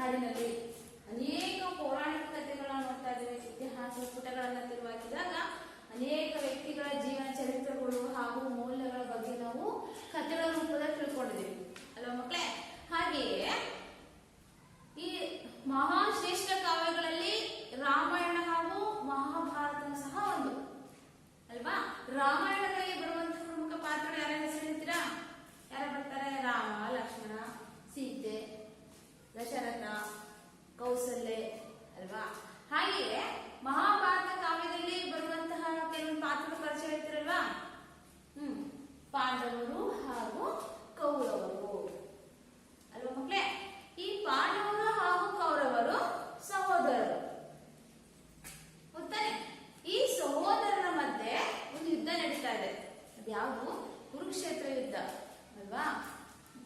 ನಾಡಿನಲ್ಲಿ ಅನೇಕ ಪೌರಾಣಿಕ ಕಥೆಗಳನ್ನ ನೋಡ್ತಾ ಇದ್ದೇವೆ. ಇತಿಹಾಸ ಪುಟಗಳನ್ನ ತಿರುವಾಕಿದಾಗ ಅನೇಕ ವ್ಯಕ್ತಿಗಳ ಜೀವನ ಚರಿತ್ರೆಗಳು ಹಾಗೂ ಮೌಲ್ಯಗಳ ಬಗ್ಗೆ ನಾವು ಕಥೆಗಳ ರೂಪದಲ್ಲಿ ತಿಳ್ಕೊಂಡಿದ್ದೀವಿ ಅಲ್ವಾ ಮಕ್ಕಳೇ. ಹಾಗೆಯೇ ಈ ಮಹಾಶ್ರೇಷ್ಠ ಕಾವ್ಯಗಳಲ್ಲಿ ರಾಮಾಯಣ ಹಾಗೂ ಮಹಾಭಾರತ ಸಹ ಒಂದು ಅಲ್ವಾ. ರಾಮಾಯಣದಲ್ಲಿ ಬರುವಂತಹ ಪ್ರಮುಖ ಪಾತ್ರಗಳು ಯಾರ ಹೆಸರು ಹೇಳ್ತೀರಾ? ಯಾರು ಬರ್ತಾರೆ? ರಾಮ, ಲಕ್ಷ್ಮಣ, ಸೀತೆ, ದಶರಥ, ಕೌಸಲ್ಯ ಅಲ್ವಾ. ಹಾಗೆಯೇ ಮಹಾಭಾರತ ಕಾವ್ಯದಲ್ಲಿ ಬರುವಂತಹ ಕೆಲವೊಂದು ಪಾತ್ರಗಳ ಪರಿಚಯ ಹೇಳ್ತಿರಲ್ವಾ. ಪಾಂಡವರು ಹಾಗೂ ಕೌರವರು ಅಲ್ವಾ ಮಕ್ಕಳೇ. ಈ ಪಾಂಡವರು ಹಾಗೂ ಕೌರವರು ಸಹೋದರರು ಗೊತ್ತಾನೆ. ಈ ಸಹೋದರರ ಮಧ್ಯೆ ಒಂದು ಯುದ್ಧ ನಡೀತಾ ಇದೆ. ಅದ್ಯಾವುದು? ಕುರುಕ್ಷೇತ್ರ ಯುದ್ಧ ಅಲ್ವಾ.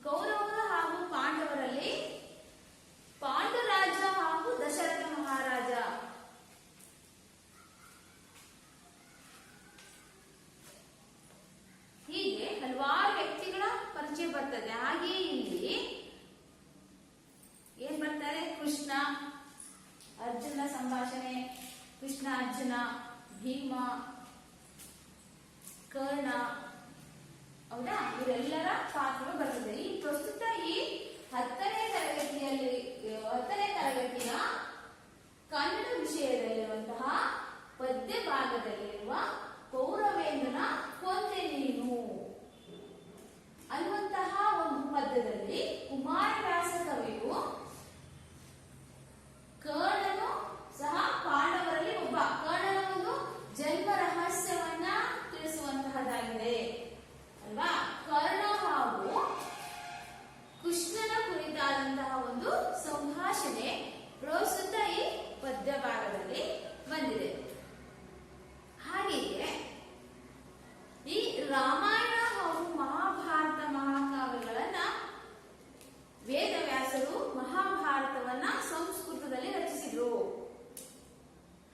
ಕೌರವರು ಹಾಗೂ ಪಾಂಡವರಲ್ಲಿ ಪಾಂಡುರಾಜ ಹಾಗೂ ದಶರಥ ಮಹಾರಾಜ ಹೀಗೆ ಹಲವಾರು ವ್ಯಕ್ತಿಗಳ ಪರಿಚಯ ಬರ್ತದೆ. ಹಾಗೆಯೇ ಇಲ್ಲಿ ಏನ್ ಬರ್ತಾರೆ? ಕೃಷ್ಣ ಅರ್ಜುನ ಸಂಭಾಷಣೆ, ಕೃಷ್ಣ ಅರ್ಜುನ, ಭೀಮ, ಕರ್ಣ ಹೌದಾ, ಇವರೆಲ್ಲರ ಪಾತ್ರಗಳು ಬರ್ತದೆ. ಈ ಪ್ರಸ್ತುತ ಈ 10ನೇ ತರಗತಿಯ ಕನ್ನಡ ವಿಷಯದಲ್ಲಿರುವಂತಹ ಪದ್ಯ ಭಾಗದಲ್ಲಿರುವ ಕೌರವೇಂದ್ರನ ಕೊಂದೆ ನೀನು ಅನ್ನುವಂತಹ ಒಂದು ಪದ್ಯದಲ್ಲಿ ಕುಮಾರವ್ಯಾಸ ಕವಿಯು ಕರ್ಣನು ಸಹ ಪಾಂಡವರಲ್ಲಿ ಒಬ್ಬ, ಕರ್ಣನ ಒಂದು ಜನ್ಮ ರಹಸ್ಯವನ್ನ ತಿಳಿಸುವಂತಹದ್ದಾಗಿದೆ ಅಲ್ವಾ. ಕರ್ಣ ಹಾಗೂ ಕೃಷ್ಣನ ಕುರಿತಾದಂತಹ ಒಂದು ಸಂಭಾಷಣೆ ಪ್ರಸ್ತುತ ಈ ಪದ್ಯ ಭಾಗದಲ್ಲಿ ಬಂದಿದೆ. ಹಾಗೆಯೇ ಈ ರಾಮಾಯಣ ಹಾಗೂ ಮಹಾಭಾರತ ಮಹಾಕಾವ್ಯಗಳನ್ನ ವೇದವ್ಯಾಸರು ಮಹಾಭಾರತವನ್ನ ಸಂಸ್ಕೃತದಲ್ಲಿ ರಚಿಸಿದ್ರು.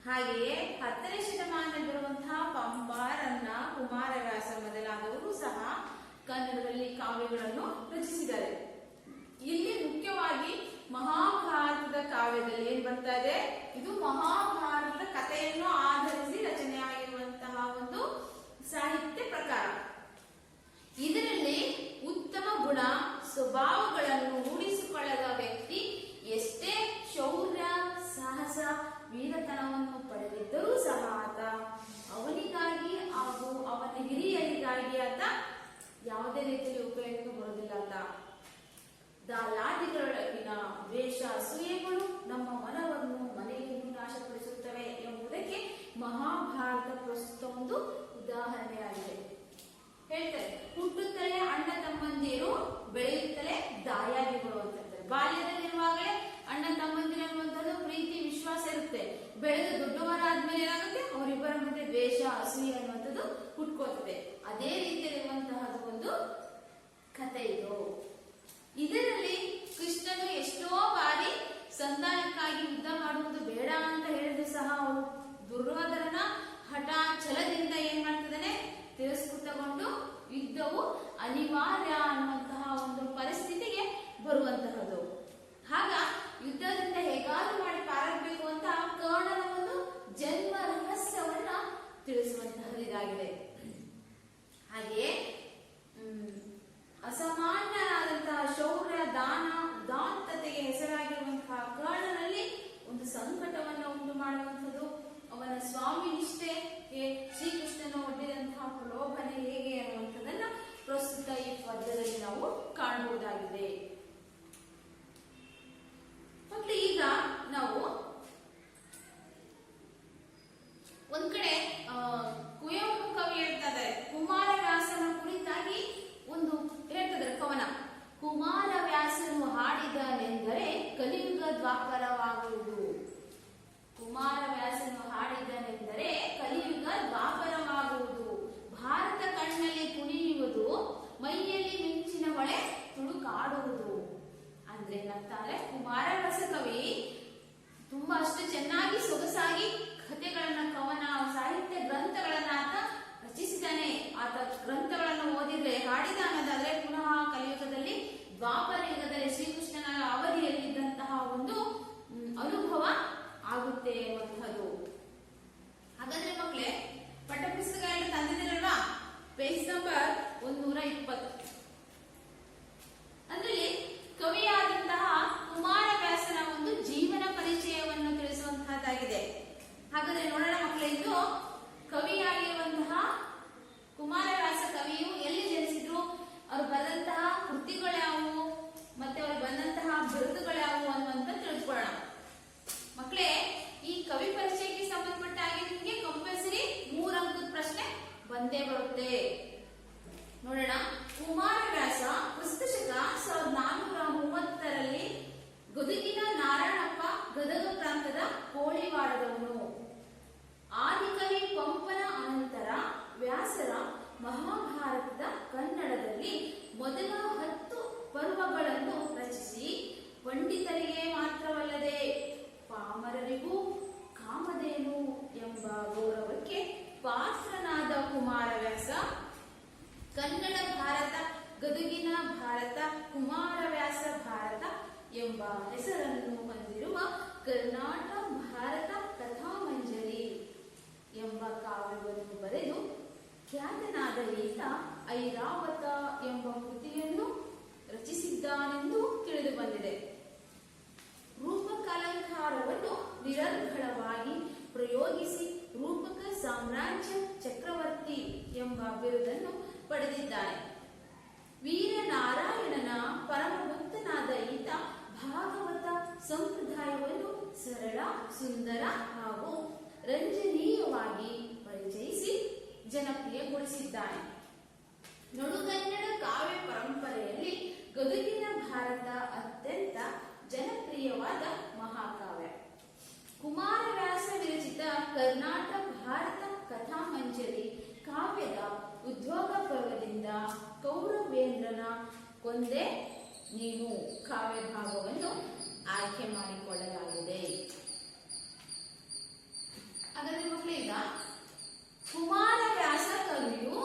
ಹಾಗೆಯೇ 10ನೇ ಶತಮಾನದಲ್ಲಿ ಬರುವಂತಹ ಪಂಪ, ರನ್ನ, ಕುಮಾರವ್ಯಾಸ ಮೊದಲಾದವರು ಸಹ ಕನ್ನಡದಲ್ಲಿ ಕಾವ್ಯಗಳನ್ನು ರಚಿಸಿದ್ದಾರೆ. ಇಲ್ಲಿ ಮುಖ್ಯವಾಗಿ ಮಹಾಭಾರತದ ಕಾವ್ಯದಲ್ಲಿ ಏನ್ ಬರ್ತಾ ಇದೆ? ಇದು ಮಹಾಭಾರತದ ಕಥೆಯನ್ನು ಆಧರಿಸಿ ರಚನೆಯಾಗಿರುವಂತಹ ಒಂದು ಸಾಹಿತ್ಯ ಪ್ರಕಾರ. ಇದರಲ್ಲಿ ಉತ್ತಮ ಗುಣ ಸ್ವಭಾವಗಳನ್ನು ರೂಢಿಸಿಕೊಳ್ಳದ ವ್ಯಕ್ತಿ ಎಷ್ಟೇ ಶೌರ್ಯ, ಸಾಹಸ, ವೀರತನವನ್ನು ಪಡೆದಿದ್ದರೂ ಸಹ ಆತ ಅವನಿಗಾಗಿ ಹಾಗೂ ಅವನ ಹಿರಿಯರಿಗಾಗಿ ಆತ ಯಾವುದೇ ರೀತಿಯಲ್ಲಿ ಉಪಯೋಗಕ್ಕೆ ಬರುವುದಿಲ್ಲ ಅಂತ. ದಾಲಾದಿಗಳೊಳಗಿನ ದ್ವೇಷ, ಅಸೂಯೆಗಳು ನಮ್ಮ ಮನವನ್ನು ಮನೆಯನ್ನು ನಾಶಪಡಿಸುತ್ತವೆ ಎಂಬುದಕ್ಕೆ ಮಹಾಭಾರತ ಪ್ರಸ್ತುತ ಒಂದು ಉದಾಹರಣೆಯಾಗಿದೆ. ಹೇಳ್ತಾರೆ, ಹುಟ್ಟುತ್ತಲೇ ಅಣ್ಣ ತಮ್ಮಂದಿರು, ಬೆಳೆಯುತ್ತಲೇ ದಾಯಾದಿಗಳು ಅಂತ ಹೇಳ್ತಾರೆ. ಬಾಲ್ಯದಲ್ಲಿರುವಾಗಲೇ ಅಣ್ಣ ತಮ್ಮಂದಿರು ಅನ್ನುವಂಥದ್ದು ಪ್ರೀತಿ, ವಿಶ್ವಾಸ ಇರುತ್ತೆ. ಬೆಳೆದು ದೊಡ್ಡವರಾದ್ಮೇಲೆ ಏನಾಗುತ್ತೆ? ಅವರಿಬ್ಬರ ಮಧ್ಯೆ ದ್ವೇಷ, ಅಸೂಯೆ ಅನ್ನುವಂಥದ್ದು ಹುಟ್ಕೋತದೆ. ಅದೇ ರೀತಿಯಲ್ಲಿರುವಂತಹದ್ದು ಒಂದು ಕಥೆ ಇದು. ಇದರಲ್ಲಿ ಕೃಷ್ಣನು ಎಷ್ಟೋ ಬಾರಿ ಸಂತಾನಕ್ಕಾಗಿ ಯುದ್ಧ ಮಾಡುವುದು ಬೇಡ ಅಂತ ಹೇಳಿದ್ರು ಸಹ ಅವರು ದುರ್ಯೋಧನನ ಹಠ ಛಲದಿಂದ ಏನ್ ಮಾಡ್ತಿದ್ದಾನೆ? ತಿರಸ್ಕೃತಗೊಂಡು ಯುದ್ಧವು ಅನಿವಾರ್ಯ ಅನ್ನುವಂತಹ ಒಂದು ಪರಿಸ್ಥಿತಿಗೆ ಬರುವಂತಹದ್ದು. ಆಗ ಯುದ್ಧದಿಂದ ಹೇಗಾದ್ರೂ ಮಾಡಿ ಪಾರಾಗಬೇಕು ಅಂತ ಕರ್ಣನ ಒಂದು ಜನ್ಮ ರಹಸ್ಯವನ್ನ ತಿಳಿಸುವಂತಹದ್ದಾಗಿದೆ. ಹಾಗೆಯೇ ಅಸಾಮಾನ್ಯರಾದಂತಹ ಶೌರ್ಯ, ದಾನ, ಉದಾತ್ತತೆಗೆ ಹೆಸರಾಗಿರುವಂತಹ ಕರ್ಣನಲ್ಲಿ ಒಂದು ಸಂಕಟವನ್ನು ಉಂಟು ಮಾಡುವಂಥದ್ದು, ಅವನ ಸ್ವಾಮಿ ನಿಷ್ಠೆಗೆ ಶ್ರೀಕೃಷ್ಣನ ಒಡ್ಡಿದಂತಹ ಪ್ರಲೋಭನೆ ಹೇಗೆ ಅನ್ನುವಂಥದ್ದನ್ನ ಪ್ರಸ್ತುತ ಈ ಪದ್ಯದಲ್ಲಿ ನಾವು ಕಾಣಬಹುದಾಗಿದೆ. ಮತ್ತೆ ಈಗ ನಾವು ಒಂದ್ ಕಡೆ ಕುವೆಂಪು ಕವಿ ಹೇಳ್ತಾ ಇದ್ದಾರೆ, ಕುಮಾರವ್ಯಾಸನ ಕುರಿತಾಗಿ ಒಂದು ಹೇಳ್ತಿದ್ದಾರೆ ಕವನ. ಕುಮಾರವ್ಯಾಸನು ಹಾಡಿದನೆಂದರೆ ಕಲಿಯುಗ ದ್ವಾಪರವಾಗುವುದು. ಕುಮಾರವ್ಯಾಸನು ಹಾಡಿದನೆಂದರೆ ಕಲಿಯುಗ ದ್ವಾಪರವಾಗುವುದು. ಭಾರತ ಕಣ್ಣಲ್ಲಿ ಕುಣಿಯುವುದು, ಮೈಯಲ್ಲಿ ಮಿಂಚಿನ ಹೊಳೆ ತುಳುಕಾಡುವುದು. ಅಂದ್ರೆ ಏನಂತಾರೆ? ಕುಮಾರವ್ಯಾಸ ಕವಿ ತುಂಬಾ ಅಷ್ಟು ಚೆನ್ನಾಗಿ ಸೊಗಸಾಗಿ ಕಥೆಗಳನ್ನ, ಕವನ, ಸಾಹಿತ್ಯ ಗ್ರಂಥಗಳನ್ನ ಆತ ರಚಿಸಿದ್ದಾನೆ. ಆತ ಗ್ರಂಥಗಳನ್ನು ಓದಿದ್ರೆ, ಹಾಡಿದ ಅನ್ನೋದಾದ್ರೆ ಪುನಃ ಕಲಿಯುಗದಲ್ಲಿ ದ್ವಾಪರ ಯುಗದಲ್ಲಿ ಶ್ರೀಕೃಷ್ಣನ ಅವಧಿಯಲ್ಲಿ ಇದ್ದಂತಹ ಒಂದು ಪಂಡಿತರಿಗೆ ಮಾತ್ರವಲ್ಲದೆ ಪಾಮರರಿಗೂ ಕಾಮಧೇನು ಎಂಬ ಗೌರವಕ್ಕೆ ಪಾತ್ರನಾದ ಕುಮಾರವ್ಯಾಸ ಕನ್ನಡ ಭಾರತ, ಗದುಗಿನ ಭಾರತ, ಕುಮಾರವ್ಯಾಸ ಭಾರತ ಎಂಬ ಹೆಸರನ್ನು ಹೊಂದಿರುವ ಕರ್ನಾಟಕ ಭಾರತ ಕಥಾಮಂಜರಿ ಎಂಬ ಕಾವ್ಯವನ್ನು ಬರೆದು ಖ್ಯಾತನಾದ ಈತ ಐರಾವತ ಎಂಬ ಕೃತಿಯನ್ನು ರಚಿಸಿದ್ದಾನೆಂದು ತಿಳಿದು ಬಂದಿದೆ. ರೂಪಕಾಲಂಕಾರವನ್ನು ನಿರರ್ಗಳವಾಗಿ ಪ್ರಯೋಗಿಸಿ ರೂಪಕ ಸಾಮ್ರಾಜ್ಯ ಚಕ್ರವರ್ತಿ ಎಂಬ ಬಿರುದನ್ನು ಪಡೆದಿದ್ದಾನೆ. ವೀರನಾರಾಯಣನ ಪರಮ ಭಕ್ತನಾದ ಈತ ಭಾಗವತ ಸಂಪ್ರದಾಯವನ್ನು ಸರಳ, ಸುಂದರ ಹಾಗೂ ರಂಜನೀಯವಾಗಿ ಪರಿಚಯಿಸಿ ಜನಪ್ರಿಯಗೊಳಿಸಿದ್ದಾನೆ. ನಡುಗನ್ನಡ ಕಾವ್ಯ ಪರಂಪರೆಯಲ್ಲಿ ಗದುಗಿನ ಭಾರತ ಅತ್ಯಂತ ಜನಪ್ರಿಯವಾದ ಮಹಾಕಾವ್ಯ. ಕುಮಾರವ್ಯಾಸ ವಿರಚಿತ ಕರ್ನಾಟಕ ಭಾರತ ಕಥಾಮಂಜರಿ ಕಾವ್ಯದ ಉದ್ಯೋಗ ಪರ್ವದಿಂದ ಕೌರವೇಂದ್ರನ ಕೊಂದೆ ನೀನು ಕಾವ್ಯ ಭಾಗವನ್ನು ಆಯ್ಕೆ ಮಾಡಿಕೊಳ್ಳಲಾಗಿದೆ. ಹಾಗಾದ್ರೆ ಮಕ್ಕಳೀಗ ಕುಮಾರವ್ಯಾಸ ಕವಿಯು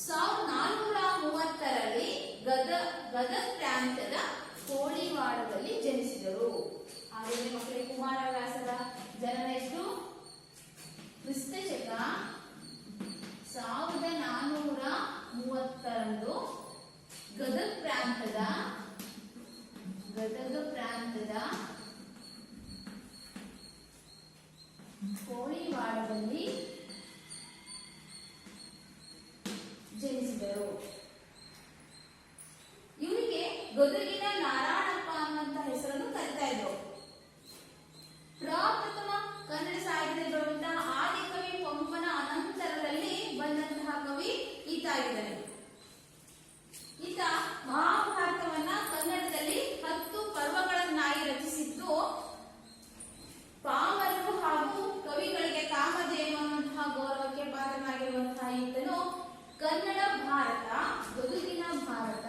1430ರಲ್ಲಿ ಗದಗ ಪ್ರಾಂತ್ಯದ ಕೋಳಿವಾಡದಲ್ಲಿ ಜನಿಸಿದರು. ಹಾಗಾದ್ರೆ ಮಕ್ಕಳಿಗೆ ಕುಮಾರವ್ಯಾಸರ ಜನನ ಎಷ್ಟು? ಕ್ರಿಸ್ತ ಶಕ 1430ರಂದು ಗದಗ ಪ್ರಾಂತದ ಕೋಳಿವಾಡದಲ್ಲಿ ಜನಿಸಿದರು. ಇವರಿಗೆ ಗದುಗಿನ ನಾರಾಯಣಪ್ಪ ಅನ್ನುವಂತ ಹೆಸರನ್ನು ಕರೀತಾ ಇದ್ರು. ಪ್ರಪ್ರಥಮ ಕನ್ನಡ ಸಾಹಿತ್ಯದಲ್ಲಿ ಬರುವಂತಹ ಆದಿಕವಿ ಪಂಪನ ಅನಂತರದಲ್ಲಿ ಬಂದಂತಹ ಕವಿ ಈತ ಆಗಿದ್ದಾನೆ. ಈತ ಮಹಾಭಾರತವನ್ನ ಕನ್ನಡದಲ್ಲಿ 10 ಪರ್ವಗಳನ್ನಾಗಿ ರಚಿಸಿದ್ದು ಪಾಮರರು ಹಾಗೂ ಕವಿಗಳಿಗೆ ಕಾಮಧೇನು ಅನ್ನುವಂತಹ ಗೌರವಕ್ಕೆ ಪಾತ್ರನಾಗಿರುವಂತಹ ಈತನು ಕನ್ನಡ ಭಾರತ, ಗದುಗಿನ ಭಾರತ,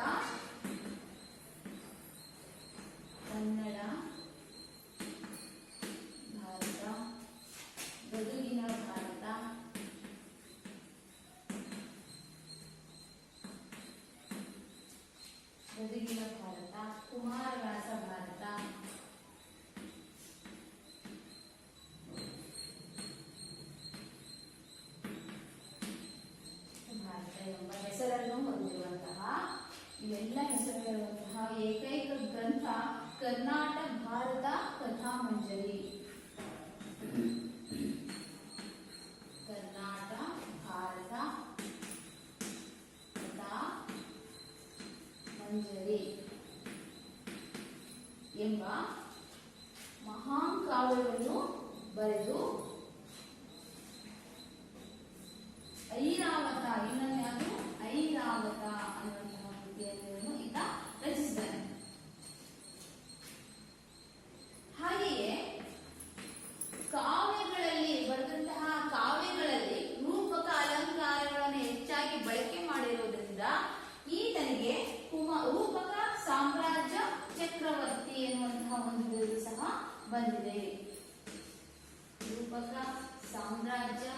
ಗದುಗಿನ ಭಾರತ, ಕುಮಾರವ್ಯಾಸ ಭಾರತ, ಎಂಬ ಹೆಸರನ್ನು ಹೊಂದಿರುವಂತಹ ಇವೆಲ್ಲ ಹೆಸರುಗಳಿರುವಂತಹ ಏಕೈಕ ಗ್ರಂಥ ಕರ್ನಾಟಕ ಭಾರತ ಕಥಾಮಂಜರಿ. ಕರ್ನಾಟಕ ಭಾರತ ಕಥಾಮಂಜರಿ ಎಂಬ ಮಹಾನ್ ಕಾವ್ಯವನ್ನು ಬರೆದು ಐರಾವತ, ಇನ್ನೊಂದು ಯಾವುದು ಐರಾವತ ಅನ್ನುವಂತಹ ಕೃತಿಯನ್ನು ಈತ ರಚಿಸಿದ್ದಾನೆ. ಹಾಗೆಯೇ ಕಾವ್ಯಗಳಲ್ಲಿ ಬರೆದಂತಹ ಕಾವ್ಯಗಳಲ್ಲಿ ರೂಪಕ ಅಲಂಕಾರಗಳನ್ನು ಹೆಚ್ಚಾಗಿ ಬಳಕೆ ಮಾಡಿರುವುದರಿಂದ ಈತನಿಗೆ ರೂಪಕ ಸಾಮ್ರಾಜ್ಯ ಚಕ್ರವರ್ತಿ ಎನ್ನುವಂತಹ ಒಂದು ಬಿರುದು ಸಹ ಬಂದಿದೆ. ರೂಪಕ ಸಾಮ್ರಾಜ್ಯ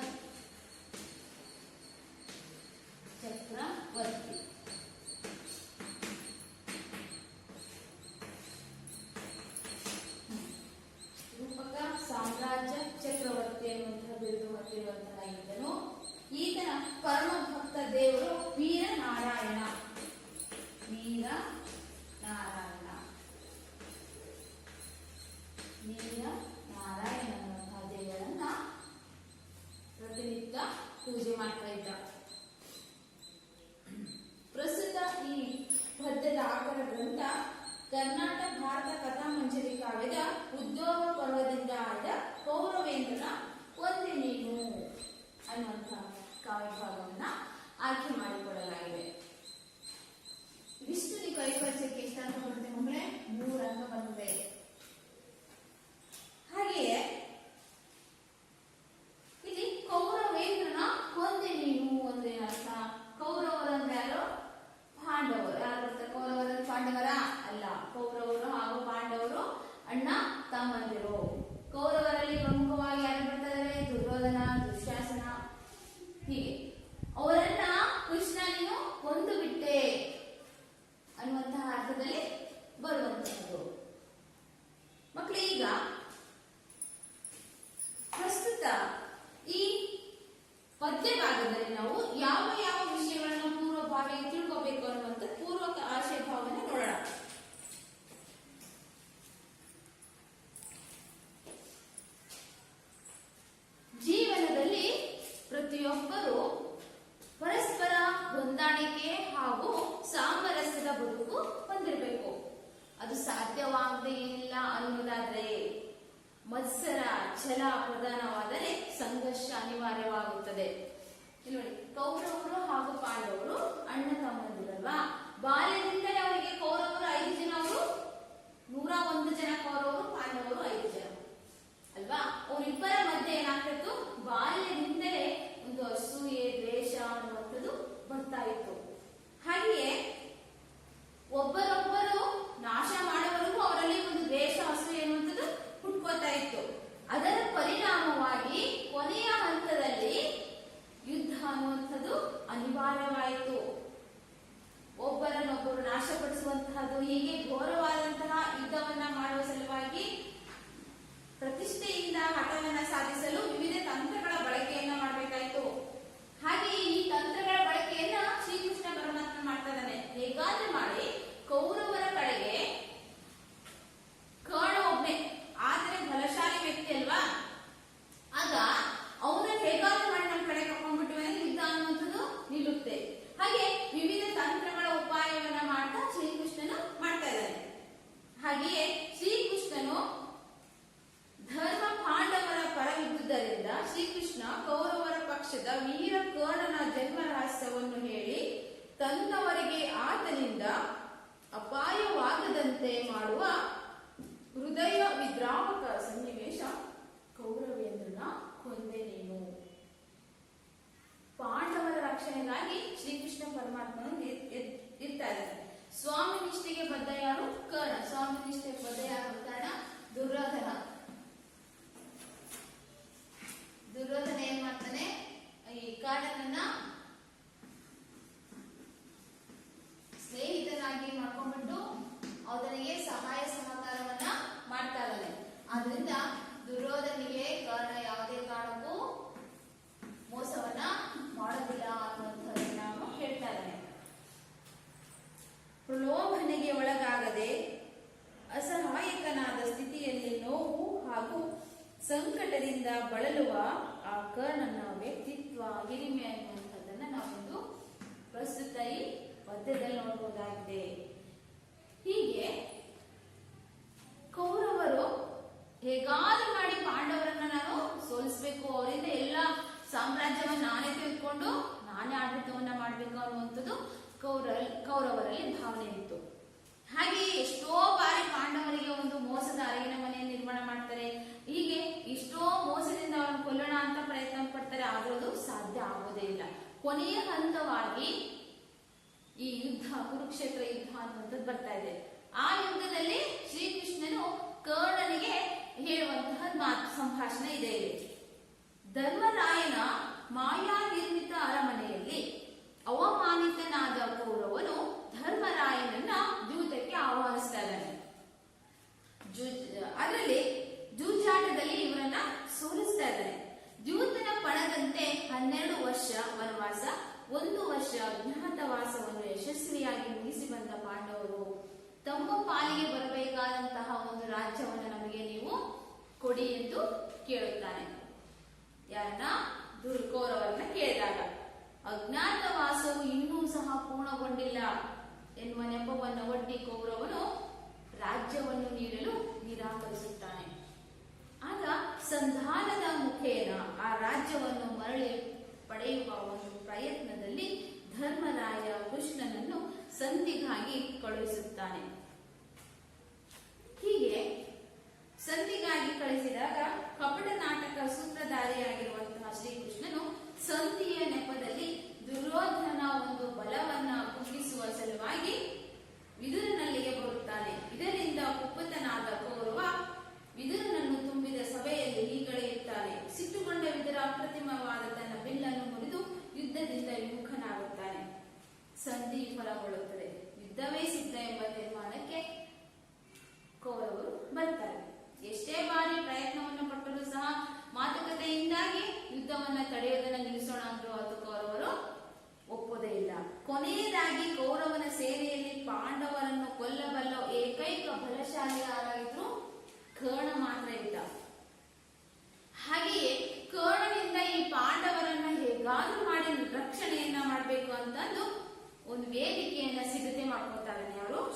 ಚಕ್ರವರ್ತಿ. ರೂಪಕ ಸಾಮ್ರಾಜ್ಯ ಚಕ್ರವರ್ತಿ ಎನ್ನುವಂತಹ ಬಿರುದು ಹೊಂದಿರುವಂತಹ ಈತನು, ಈತನ ಪರಮ ಭಕ್ತ ದೇವರು ವೀರನಾರಾಯಣ. ವೀರನಾರಾಯಣ ಅನ್ನುವಂತಹ ದೇವರನ್ನ ಪ್ರತಿನಿತ್ಯ ಪೂಜೆ ಮಾಡ್ತಾ ಇದ್ದ. ಪ್ರಸ್ತುತ ಈ ಪದ್ಯದ ಆಕರ ಗ್ರಂಥ ಕರ್ನಾಟಕ ಭಾರತ ಕಥಾಮಂಜರಿ ಕಾವ್ಯದ ಉದ್ಯೋಗ ಪರ್ವದಿಂದ ಆದ ಕೌರವೇಂದ್ರನ ಕೊಂದೆ ನೀನು ಅನ್ನುವಂತಹ ಕಾವ್ಯ ಭಾಗವನ್ನ ಆಯ್ಕೆ ಮಾಡಿಕೊಳ್ಳಲಾಗಿದೆ. ಇಷ್ಟು ನೀವು ಕೈಪರಿಚಯಕ್ಕೆ ಎಷ್ಟು ಅಂಕ ಬರುತ್ತೆ ಮಕ್ಕಳೇ? 3 ಅಂಕ ಬಂದಿದೆ. ಹಾಗೆಯೇ ಇಲ್ಲಿ ಕೌರವೇಂದ್ರನ ಕೊಂದೆ ನೀನು ತಮ್ಮಂದಿರು. ಕೌರವರಲ್ಲಿ ಪ್ರಮುಖವಾಗಿ ಯಾರು ಬರ್ತಾ ಇದ್ದಾರೆ? ದುರ್ಯೋಧನ, ದುಶ್ಯಾಸನ, ಹೀಗೆ ಅವರನ್ನ ಕೃಷ್ಣ ನೀನು ಕೊಂದು ಬಿಟ್ಟೆ ಅನ್ನುವಂತಹ ಅರ್ಥದಲ್ಲಿ ಬರುವಂತಹದ್ದು. ಮಕ್ಕಳು, ಈಗ ಪ್ರಸ್ತುತ ಈ ಪದ್ಯ ಭಾಗದಲ್ಲಿ ನಾವು ಯಾವ ಯಾವ ವಿಷಯಗಳನ್ನು ಪೂರ್ವಭಾವಿಯಾಗಿ ತಿಳ್ಕೋಬೇಕು ಅನ್ನುವಂಥ ಪೂರ್ವಕ ಆಶಯ ಭಾವನೆ ನೋಡೋಣ. ಜೀವನದಲ್ಲಿ ಪ್ರತಿಯೊಬ್ಬರು ಪರಸ್ಪರ ಹೊಂದಾಣಿಕೆ ಹಾಗೂ ಸಾಮರಸ್ಯದ ಬದುಕು ಹೊಂದಿರಬೇಕು. ಅದು ಸಾಧ್ಯವಾಗದೇ ಇಲ್ಲ ಅನ್ನುವುದಾದ್ರೆ, ಮತ್ಸರ ಛಲ ಪ್ರಧಾನವಾದರೆ ಸಂಘರ್ಷ ಅನಿವಾರ್ಯವಾಗುತ್ತದೆ. ಇಲ್ಲಿ ನೋಡಿ, ಕೌರವರು ಹಾಗೂ ಪಾಂಡವರು ಅಣ್ಣ ತಮ್ಮಂದಿರಲ್ವಾ? ಬಾಲ್ಯದಿಂದಲೇ ಅವರಿಗೆ ಕೌರವರು 5 ಜನ, ಅವರು 101 ಜನ ಕೌರವರು, ಪಾಂಡವರು 5 ಜನ ಅಲ್ವಾ? ಅವರಿಬ್ಬರ ಮಧ್ಯೆ ಏನಾಗ್ತಿತ್ತು? ಬಾಲ್ಯದಿಂದಲೇ ಒಂದು ಅಸೂಯೆ, ದ್ವೇಷ ಅನ್ನುವಂಥದ್ದು ಬರ್ತಾ ಇತ್ತು. ಹಾಗೆಯೇ ಒಬ್ಬರೊಬ್ಬರು ನಾಶ ಮಾಡುವವರೆಗೂ ಅವರಲ್ಲಿ ಒಂದು ದ್ವೇಷ, ಅಸೂಯೆ ಅನ್ನುವಂಥದ್ದು ಹುಟ್ಕೋತಾ ಇತ್ತು. ಅದರ ಪರಿಣಾಮವಾಗಿ ಕೊನೆಯ ಹಂತದಲ್ಲಿ ಯುದ್ಧ ಅನ್ನುವಂಥದ್ದು ಅನಿವಾರ್ಯವಾಯಿತು. ಒಬ್ಬರನ್ನೊಬ್ಬರು ನಾಶಪಡಿಸುವಂತಹದ್ದು, ಹೀಗೆ ಘೋರವಾದಂತಹ ಯುದ್ಧವನ್ನ ಮಾಡುವ ಸಲುವಾಗಿ ಪ್ರತಿಷ್ಠೆಯಿಂದ ಹಠವನ್ನ ಸಾಧಿಸಲು ವಿವಿಧ ತಂತ್ರಗಳ ಬಳಕೆಯನ್ನ ಮಾಡಬೇಕಾಯಿತು. ಹಾಗೆ ಈ ತಂತ್ರಗಳ ಬಳಕೆಯನ್ನ ಶ್ರೀಕೃಷ್ಣ ಪರಮಾತ್ಮ ಮಾಡ್ತಾ ಇದ್ದಾನೆ. ಹೇಗಾದ್ರೂ ಮಾಡಿ ಕೌರವರ ಕಡೆಗೆ ಕರ್ಣ ಒಬ್ಬನೇ ಆದರೆ ಬಲಶಾಲಿ ವ್ಯಕ್ತಿ ಅಲ್ವಾ? ಆಗ ಅವನ ಹೇಗಾದ್ರೂ ಮಾಡಿ ನಮ್ಮ ಕಡೆ ಕರ್ಕೊಂಡ್ಬಿಟ್ಟಿವೆ ಅಂದ್ರೆ ಯುದ್ಧ ಅನ್ನುವಂಥದ್ದು ನಿಲ್ಲುತ್ತೆ. ಹಾಗೆ ವಿವಿಧ ತಂತ್ರಗಳ ಉಪಾಯವನ್ನ ಮಾಡ್ತಾ ಶ್ರೀಕೃಷ್ಣನು ಮಾಡ್ತಾ ಇದ್ದಾನೆ. ಹಾಗೆಯೇ ಶ್ರೀಕೃಷ್ಣನು ಧರ್ಮ ಪಾಂಡವರ ಪರವಿದ್ದುದರಿಂದ ಶ್ರೀಕೃಷ್ಣ ಕೌರವರ ಪಕ್ಷದ ವೀರ ಕರ್ಣನ ಜನ್ಮ ರಹಸ್ಯವನ್ನು ಹೇಳಿ ತನ್ನವರಿಗೆ ಆತನಿಂದ ಅಪಾಯವಾಗದಂತೆ ಮಾಡುವ ಹೃದಯ ವಿದ್ರಾವಕ ಸನ್ನಿವೇಶ, ಕೌರವೇಂದ್ರನ ಕೊಂದೆ ನೀನು. ಪಾಂಡವರ ರಕ್ಷಣೆಗಾಗಿ ಶ್ರೀಕೃಷ್ಣ ಪರಮಾತ್ಮನು ಇರ್ತಾ ಇದ್ದಾನೆ. ಸ್ವಾಮಿ ನಿಷ್ಠೆಗೆ ಬದ್ಧ ಯಾರು? ಕರ್ಣ. ಸ್ವಾಮಿ ನಿಷ್ಠೆಗೆ ಬದ್ಧ ಯಾರು? ಕಾರಣ ದುರ್ಯೋಧನ. ದುರ್ಯೋಧನ ಏನ್ ಮಾಡ್ತಾನೆ? ಈ ಕರ್ಣನನ್ನ ಸ್ನೇಹಿತನಾಗಿ ಮಾಡ್ಕೊಂಡ್ಬಿಟ್ಟು ಅವನಿಗೆ ಸಹಾಯ ಸಹಕಾರವನ್ನ ಮಾಡ್ತಾ ಇದ್ದಾನೆ. ಆದ್ರಿಂದ ದುರ್ಯೋಧನಿಗೆ ಕರ್ಣ ಯಾವುದೇ ಕಾರಣಕ್ಕೂ ಮೋಸವನ್ನ ಮಾಡೋದಿಲ್ಲ ಅನ್ನುವಂಥದ್ದನ್ನ ನಾವು ಹೇಳ್ತಾ ಇದ್ದಾನೆ. ಪ್ರಲೋಭನೆಗೆ ಒಳಗಾಗದೆ ಅಸಹಾಯಕನಾದ ಸ್ಥಿತಿಯಲ್ಲಿ ನೋವು ಹಾಗೂ ಸಂಕಟದಿಂದ ಬಳಲುವ ಆ ಕರ್ಣನ ವ್ಯಕ್ತಿತ್ವ, ಹಿರಿಮೆ ಅನ್ನುವಂಥದ್ದನ್ನ ನಾವೊಂದು ಪ್ರಸ್ತುತ ಈ ಪದ್ಯದಲ್ಲಿ ನೋಡಬಹುದಾಗಿದೆ. ಹೀಗೆ ಕೌರವರು ಹೇಗಾದ್ರೂ ಮಾಡಿ ಪಾಂಡವರನ್ನ ನಾನು ಸೋಲಿಸಬೇಕು, ಅವರಿಂದ ಎಲ್ಲ ಸಾಮ್ರಾಜ್ಯವನ್ನ ನಾನೇ ತೆಗೆದುಕೊಂಡು ನಾನೇ ಆಡಳಿತವನ್ನ ಮಾಡಬೇಕು ಅನ್ನುವಂಥದ್ದು ಕೌರವರಲ್ಲಿ ಭಾವನೆ ಇತ್ತು. ಹಾಗೆ ಎಷ್ಟೋ ಬಾರಿ ಪಾಂಡವರಿಗೆ ಒಂದು ಮೋಸದ ಅರಗಿನ ಮನೆಯನ್ನು ನಿರ್ಮಾಣ ಮಾಡ್ತಾರೆ. ಹೀಗೆ ಇಷ್ಟೋ ಮೋಸದಿಂದ ಅವರನ್ನು ಕೊಲ್ಲೋಣ ಅಂತ ಪ್ರಯತ್ನ ಪಡ್ತಾರೆ, ಆದರೂ ಅದು ಸಾಧ್ಯ ಆಗೋದೇ ಇಲ್ಲ. ಕೊನೆಯ ಹಂತವಾಗಿ ಈ ಯುದ್ಧ, ಕುರುಕ್ಷೇತ್ರ ಯುದ್ಧ ಅನ್ನುವಂಥದ್ದು ಬರ್ತಾ ಇದೆ. ಆ ಯುದ್ಧದಲ್ಲಿ ಶ್ರೀಕೃಷ್ಣನು ಕರ್ಣನಿಗೆ ಹೇಳುವಂತಹ ಸಂಭಾಷಣೆ ಇದೆ. ಇಲ್ಲಿ ಧರ್ಮರಾಯನ ಮಾಯಾ ನಿರ್ಮಿತ ಅರಮನೆಯಲ್ಲಿ ಅವಮಾನಿತನಾದ ಕೌರವನು ಧರ್ಮರಾಯನನ್ನ ದ್ಯೂತಕ್ಕೆ ಆಹ್ವಾನಿಸ್ತಾ ಇದ್ದಾನೆ. ಅದರಲ್ಲಿ ಜೂಜಾಟದಲ್ಲಿ ಇವರನ್ನ ಸೋಲಿಸ್ತಾ ಇದ್ದಾನೆ. ದ್ಯೂತನ ಪಣದಂತೆ 12 ವರ್ಷ ವನವಾಸ, 1 ವರ್ಷ ಅಜ್ಞಾತವಾಸವನ್ನು ಯಶಸ್ವಿಯಾಗಿ ಮುಗಿಸಿ ಬಂದ ಪಾಂಡವರು ತಮ್ಮ ಪಾಲಿಗೆ ಬರಬೇಕಾದಂತಹ ಒಂದು ರಾಜ್ಯವನ್ನು ನಮಗೆ ನೀವು ಕೊಡಿ ಎಂದು ಕೇಳುತ್ತಾನೆ. ಯಾರನ್ನ? ಕೌರವರನ್ನ ಕೇಳಿದಾಗ ಅಜ್ಞಾತವಾಸವು ಇನ್ನೂ ಸಹ ಪೂರ್ಣಗೊಂಡಿಲ್ಲ ಎನ್ನುವ ನೆಪವನ್ನು ಒಡ್ಡಿ ಕೌರವನು ರಾಜ್ಯವನ್ನು ನೀಡಲು ನಿರಾಕರಿಸುತ್ತಾನೆ. ಆಗ ಸಂಧಾನದ ಮುಖೇನ ಆ ರಾಜ್ಯವನ್ನು ಮರಳಿ ಪಡೆಯುವ ಒಂದು ಪ್ರಯತ್ನದಲ್ಲಿ ಧರ್ಮರಾಯ ಕೃಷ್ಣನನ್ನು ಸಂಧಿಗಾಗಿ ಕಳುಹಿಸುತ್ತಾನೆ. ಹೀಗೆ ಸಂಧಿಗಾಗಿ ಕಳಿಸಿದಾಗ ಕಪಟ ನಾಟಕ ಸೂತ್ರಧಾರಿಯಾಗಿರುವಂತಹ ಶ್ರೀಕೃಷ್ಣನು ಸಂಧಿಯ ನೆಪದಲ್ಲಿ ದುರ್ಯೋಧನನ ಒಂದು ಬಲವನ್ನ ಕುಗ್ಗಿಸುವ ಸಲುವಾಗಿ ವಿದುರನಲ್ಲಿಗೆ ಬರುತ್ತಾನೆ. ಇದರಿಂದ ಕುಪಿತನಾದ ಕೌರವ ವಿದುರ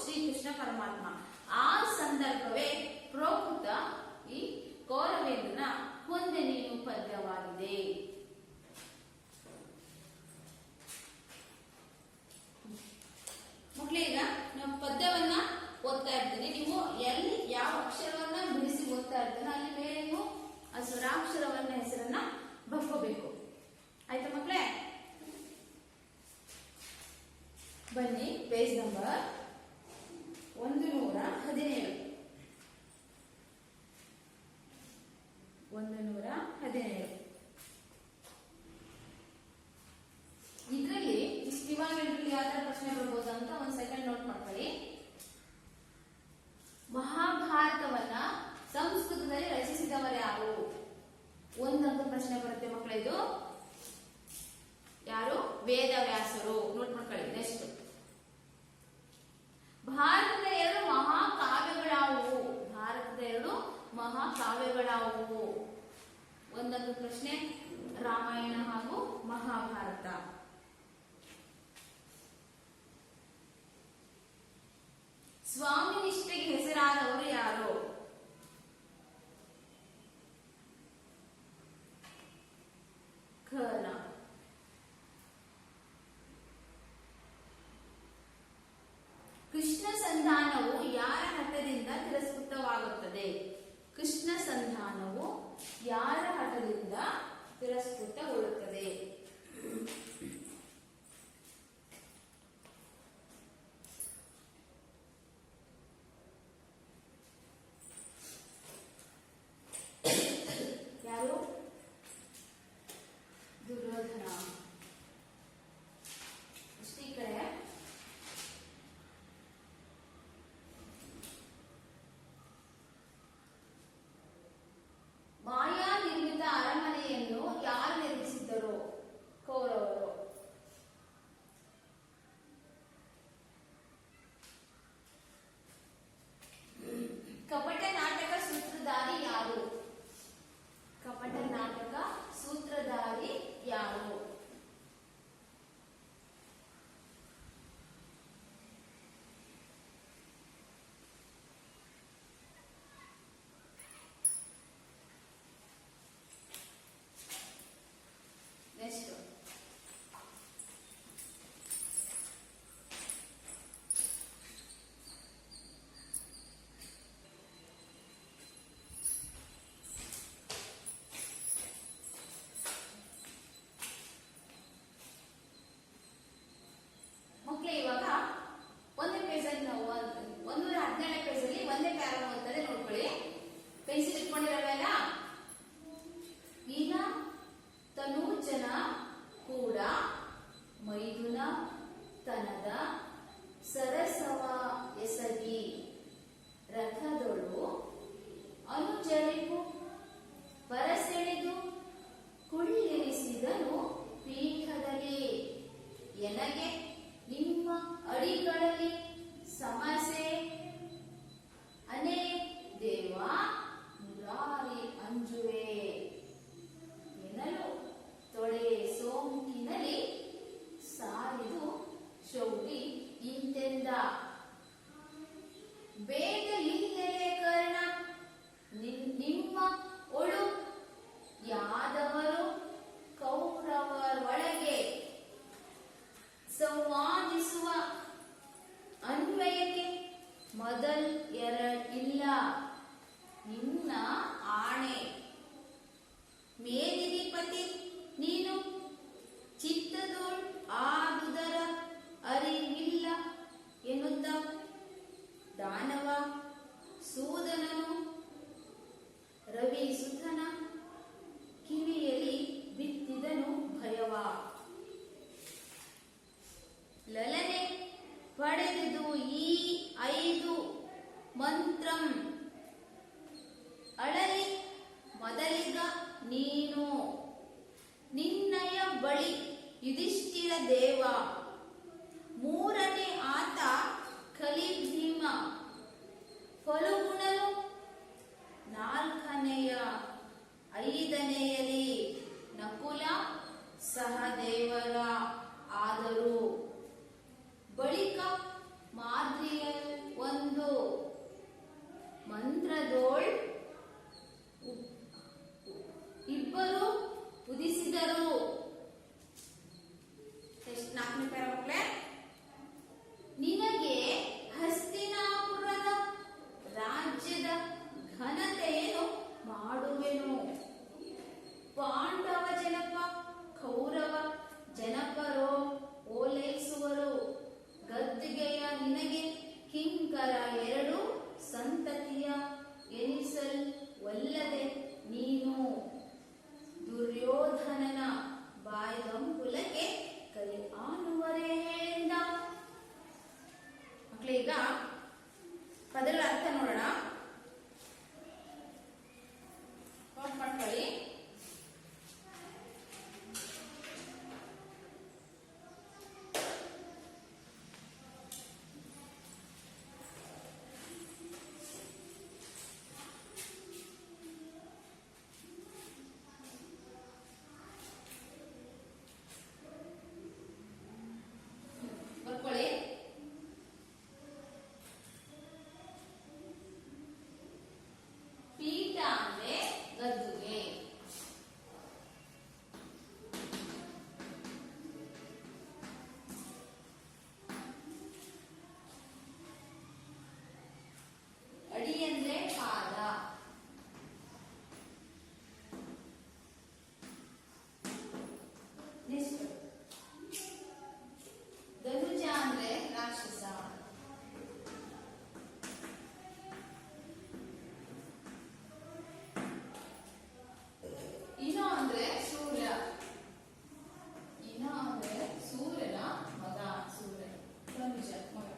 ಶ್ರೀಕೃಷ್ಣ ಪರಮಾತ್ಮ. ಆ ಸಂದರ್ಭವೇ ಪ್ರೋಕೃತ ಈ ಕೌರವೇಂದ್ರನ ಕೊಂದೆ ನೀನು ಪದ್ಯವಾಗಿದೆ. ಮಕ್ಕಳೇ, ಈಗ ನಾವು ಪದ್ಯವನ್ನ ಓದ್ತಾ ಇರ್ತೀನಿ. ನೀವು ಎಲ್ಲಿ ಯಾವ ಅಕ್ಷರವನ್ನ ಬಿಡಿಸಿ ಓದ್ತಾ ಇರ್ತೀನೋ ಅಲ್ಲಿ ಮೇಲೆ ನೀವು ಆ ಸ್ವರಾಕ್ಷರವನ್ನ ಹೆಸರನ್ನ ಬರ್ಕೋಬೇಕು. ಆಯ್ತಾ ಮಕ್ಕಳೇ? ಬನ್ನಿ, ಪೇಜ್ ನಂಬರ್ 117. 117. ಇದರಲ್ಲಿ ಇವಾಗ ಯಾವ ತರ ಪ್ರಶ್ನೆ ಬರ್ಬೋದು ಅಂತ ಒಂದ್ ಸೆಕೆಂಡ್ ನೋಟ್ ಮಾಡ್ಕೊಳ್ಳಿ. ಮಹಾಭಾರತವನ್ನ ಸಂಸ್ಕೃತದಲ್ಲಿ ರಚಿಸಿದವರು ಯಾರು? ಒಂದಂತ ಪ್ರಶ್ನೆ ಬರುತ್ತೆ ಮಕ್ಕಳೇ. ಇದು ಯಾರು? ವೇದವ್ಯಾಸರು. ನೋಟ್ ಮಾಡ್ಕೊಳ್ಳಿ. ನೆಕ್ಸ್ಟ್, ಭಾರತದ 2 ಮಹಾಕಾವ್ಯಗಳಾವುವು? ಭಾರತದ 2 ಮಹಾಕಾವ್ಯಗಳಾವುವು? ಒಂದೊಂದು ಪ್ರಶ್ನೆ, ರಾಮಾಯಣ ಹಾಗೂ ಮಹಾಭಾರತ. ಸ್ವಾಮಿ ನಿಷ್ಠೆಗೆ ಹೆಸರಾದವರು ಯಾರು? ಕರ್ಣ. ಕೃಷ್ಣ ಸಂಧಾನವು ಯಾರ ಹಠದಿಂದ ತಿರಸ್ಕೃತವಾಗುತ್ತದೆ? ಕೃಷ್ಣ ಸಂಧಾನವು ಯಾರ ಹಠದಿಂದ ತಿರಸ್ಕೃತಗೊಳ್ಳುತ್ತದೆ? ಯಾರು? ದುರ್ಯೋಧನ. ಈ ಕಡೆ ಮಾಯಾ ನಿರ್ಮಿತ ಅರಮನೆಯನ್ನು ಯಾರು ನಿರ್ಮಿಸಿದ್ದರು? ಕೌರವರು. ಕಪಟ ನಾಟಕ ಸೂತ್ರಧಾರಿ ಯಾರು? ಕಪಟ ನಾಟಕ ಸೂತ್ರಧಾರಿ ಯಾರು? ನೆಕ್ಸ್ಟ್, ಮಕ್ಕಳೇ ಇವಾಗ ಒಂದೇ ಪೇಜ್ ಅಲ್ಲಿ ನಾವು 117 ಪೇಜ್ ಅಲ್ಲಿ ಒಂದೇ ಪ್ಯಾರಾ ಓದ್ತಾರೆ. ನೋಡ್ಕೊಳ್ಳಿ. ಪೆನ್ಸಿಲ್ ಇಟ್ಕೊಂಡಿರಲ್ಲ. ಈಗ ತನೂಜನ ಕೂಡ ಮೈದುನ ತನದ ಸರಸವ ಎಸಗಿ ರಥದೊಳು ಅನುಜರಿಗೂ ಪರಸೆಳೆದು ಕುಳ್ಳಿರಿಸಿದನು ಪೀಠದಲ್ಲಿ. ಎನಗೆ ನಿಮ್ಮ ಅಡಿಗಳಲ್ಲಿ ಸಮಸೆ ಅನೇ ದೇವ ಮುರಾರಿ ಅಂಜುವೆ ಎನ್ನಲು ತೊಳೆ ಸೋಂಕಿನಲ್ಲಿ ಸಾರಿದು ಶೌರಿ ಇಂತೆಂದ. ಬೇಗ ಇಲ್ಲೆಲೆ ಕರ್ಣ ನಿಮ್ಮ ಒಳು ಯಾದವರು ಕೌರವರೊಳಗೆ ಸಂವಾದಿಸುವ ಅನ್ವಯಕ್ಕೆ ಮೊದಲ್ ಇಲ್ಲ. ನಿನ್ನ ಆಣೆ ಮೇದಿನಿಪತಿ ನೀನು ಚಿತ್ತದೋಳ್ ಆದುದರ ಅರಿವಿಲ್ಲ ಎನ್ನುತ್ತ ದಾನವ ಸೂದನನು ರವಿ ಸುತನ ಕಿವಿಯಲ್ಲಿ ಬಿತ್ತಿದನು ಭಯವ. ಲಲನೆ ಪಡೆದುದು ಈ 5 ಮಂತ್ರಂ ಅಳಲಿ ಮೊದಲಿಗ ನೀನು ನಿನ್ನಯ ಬಳಿ ಯುಧಿಷ್ಠಿರ ದೇವ. 3ನೇ ಆತ ಕಲಿಭೀಮ ಫಲುಗುಣನು. 4ನೆಯ 5ನೆಯಲ್ಲಿ ನಕುಲ ಸಹದೇವರ ಆದರು. ಬಳಿಕ ಮಾದ್ರಿಯ ಮಂತ್ರದೋಳ್ ಇಬ್ಬರು ಉದಿಸಿದರು. ಎಷ್ಟು 4ನೇ ಪ್ಯಾರ ಮಕ್ಕಳೇ. ನಿನಗೆ ಹಸ್ತಿನಾಪುರದ ರಾಜ್ಯದ ಘನತೆಯನ್ನು ಮಾಡುವೆನು. ಪಾಂಡವ ಜನಪ ಕೌರವ ಜನಪರೋ ಓಲೈಸುವರು. ಗದ್ದುಗೆಯ ನಿನಗೆ ಕಿಂಕರ 2 ಸಂತತಿಯ ಎನಿಸಲ್ವಲ್ಲದೆ ನೀನು ದುರ್ಯೋಧನನ ಬಾಯ್ದಂಕುಲಕ್ಕೆ ಕೈ ಆನುವರೇ ಎಂದ. ಮಕ್ಕಳೀಗ ಪದಗಳ ಅರ್ಥ ನೋಡೋಣ. ನೋಟ್ ಮಾಡ್ಕೊಳ್ಳಿ. ಬರ್ಕೊಳ್ಳಿ. ಪೀಠ ಅಂದ್ರೆ ಗದ್ದುಗೆ. ಅಡಿ ಅಂದ್ರೆ ಪಾದ. ಧನುಜ ಅಂದ್ರೆ ರಾಕ್ಷಸ. ಇನ ಅಂದ್ರೆ ಸೂರ್ಯ. ಇನ ಅಂದ್ರೆ ಸೂರ್ಯನ ಮಗ. ಸೂರ್ಯ ಧನುಜ ಮಗ.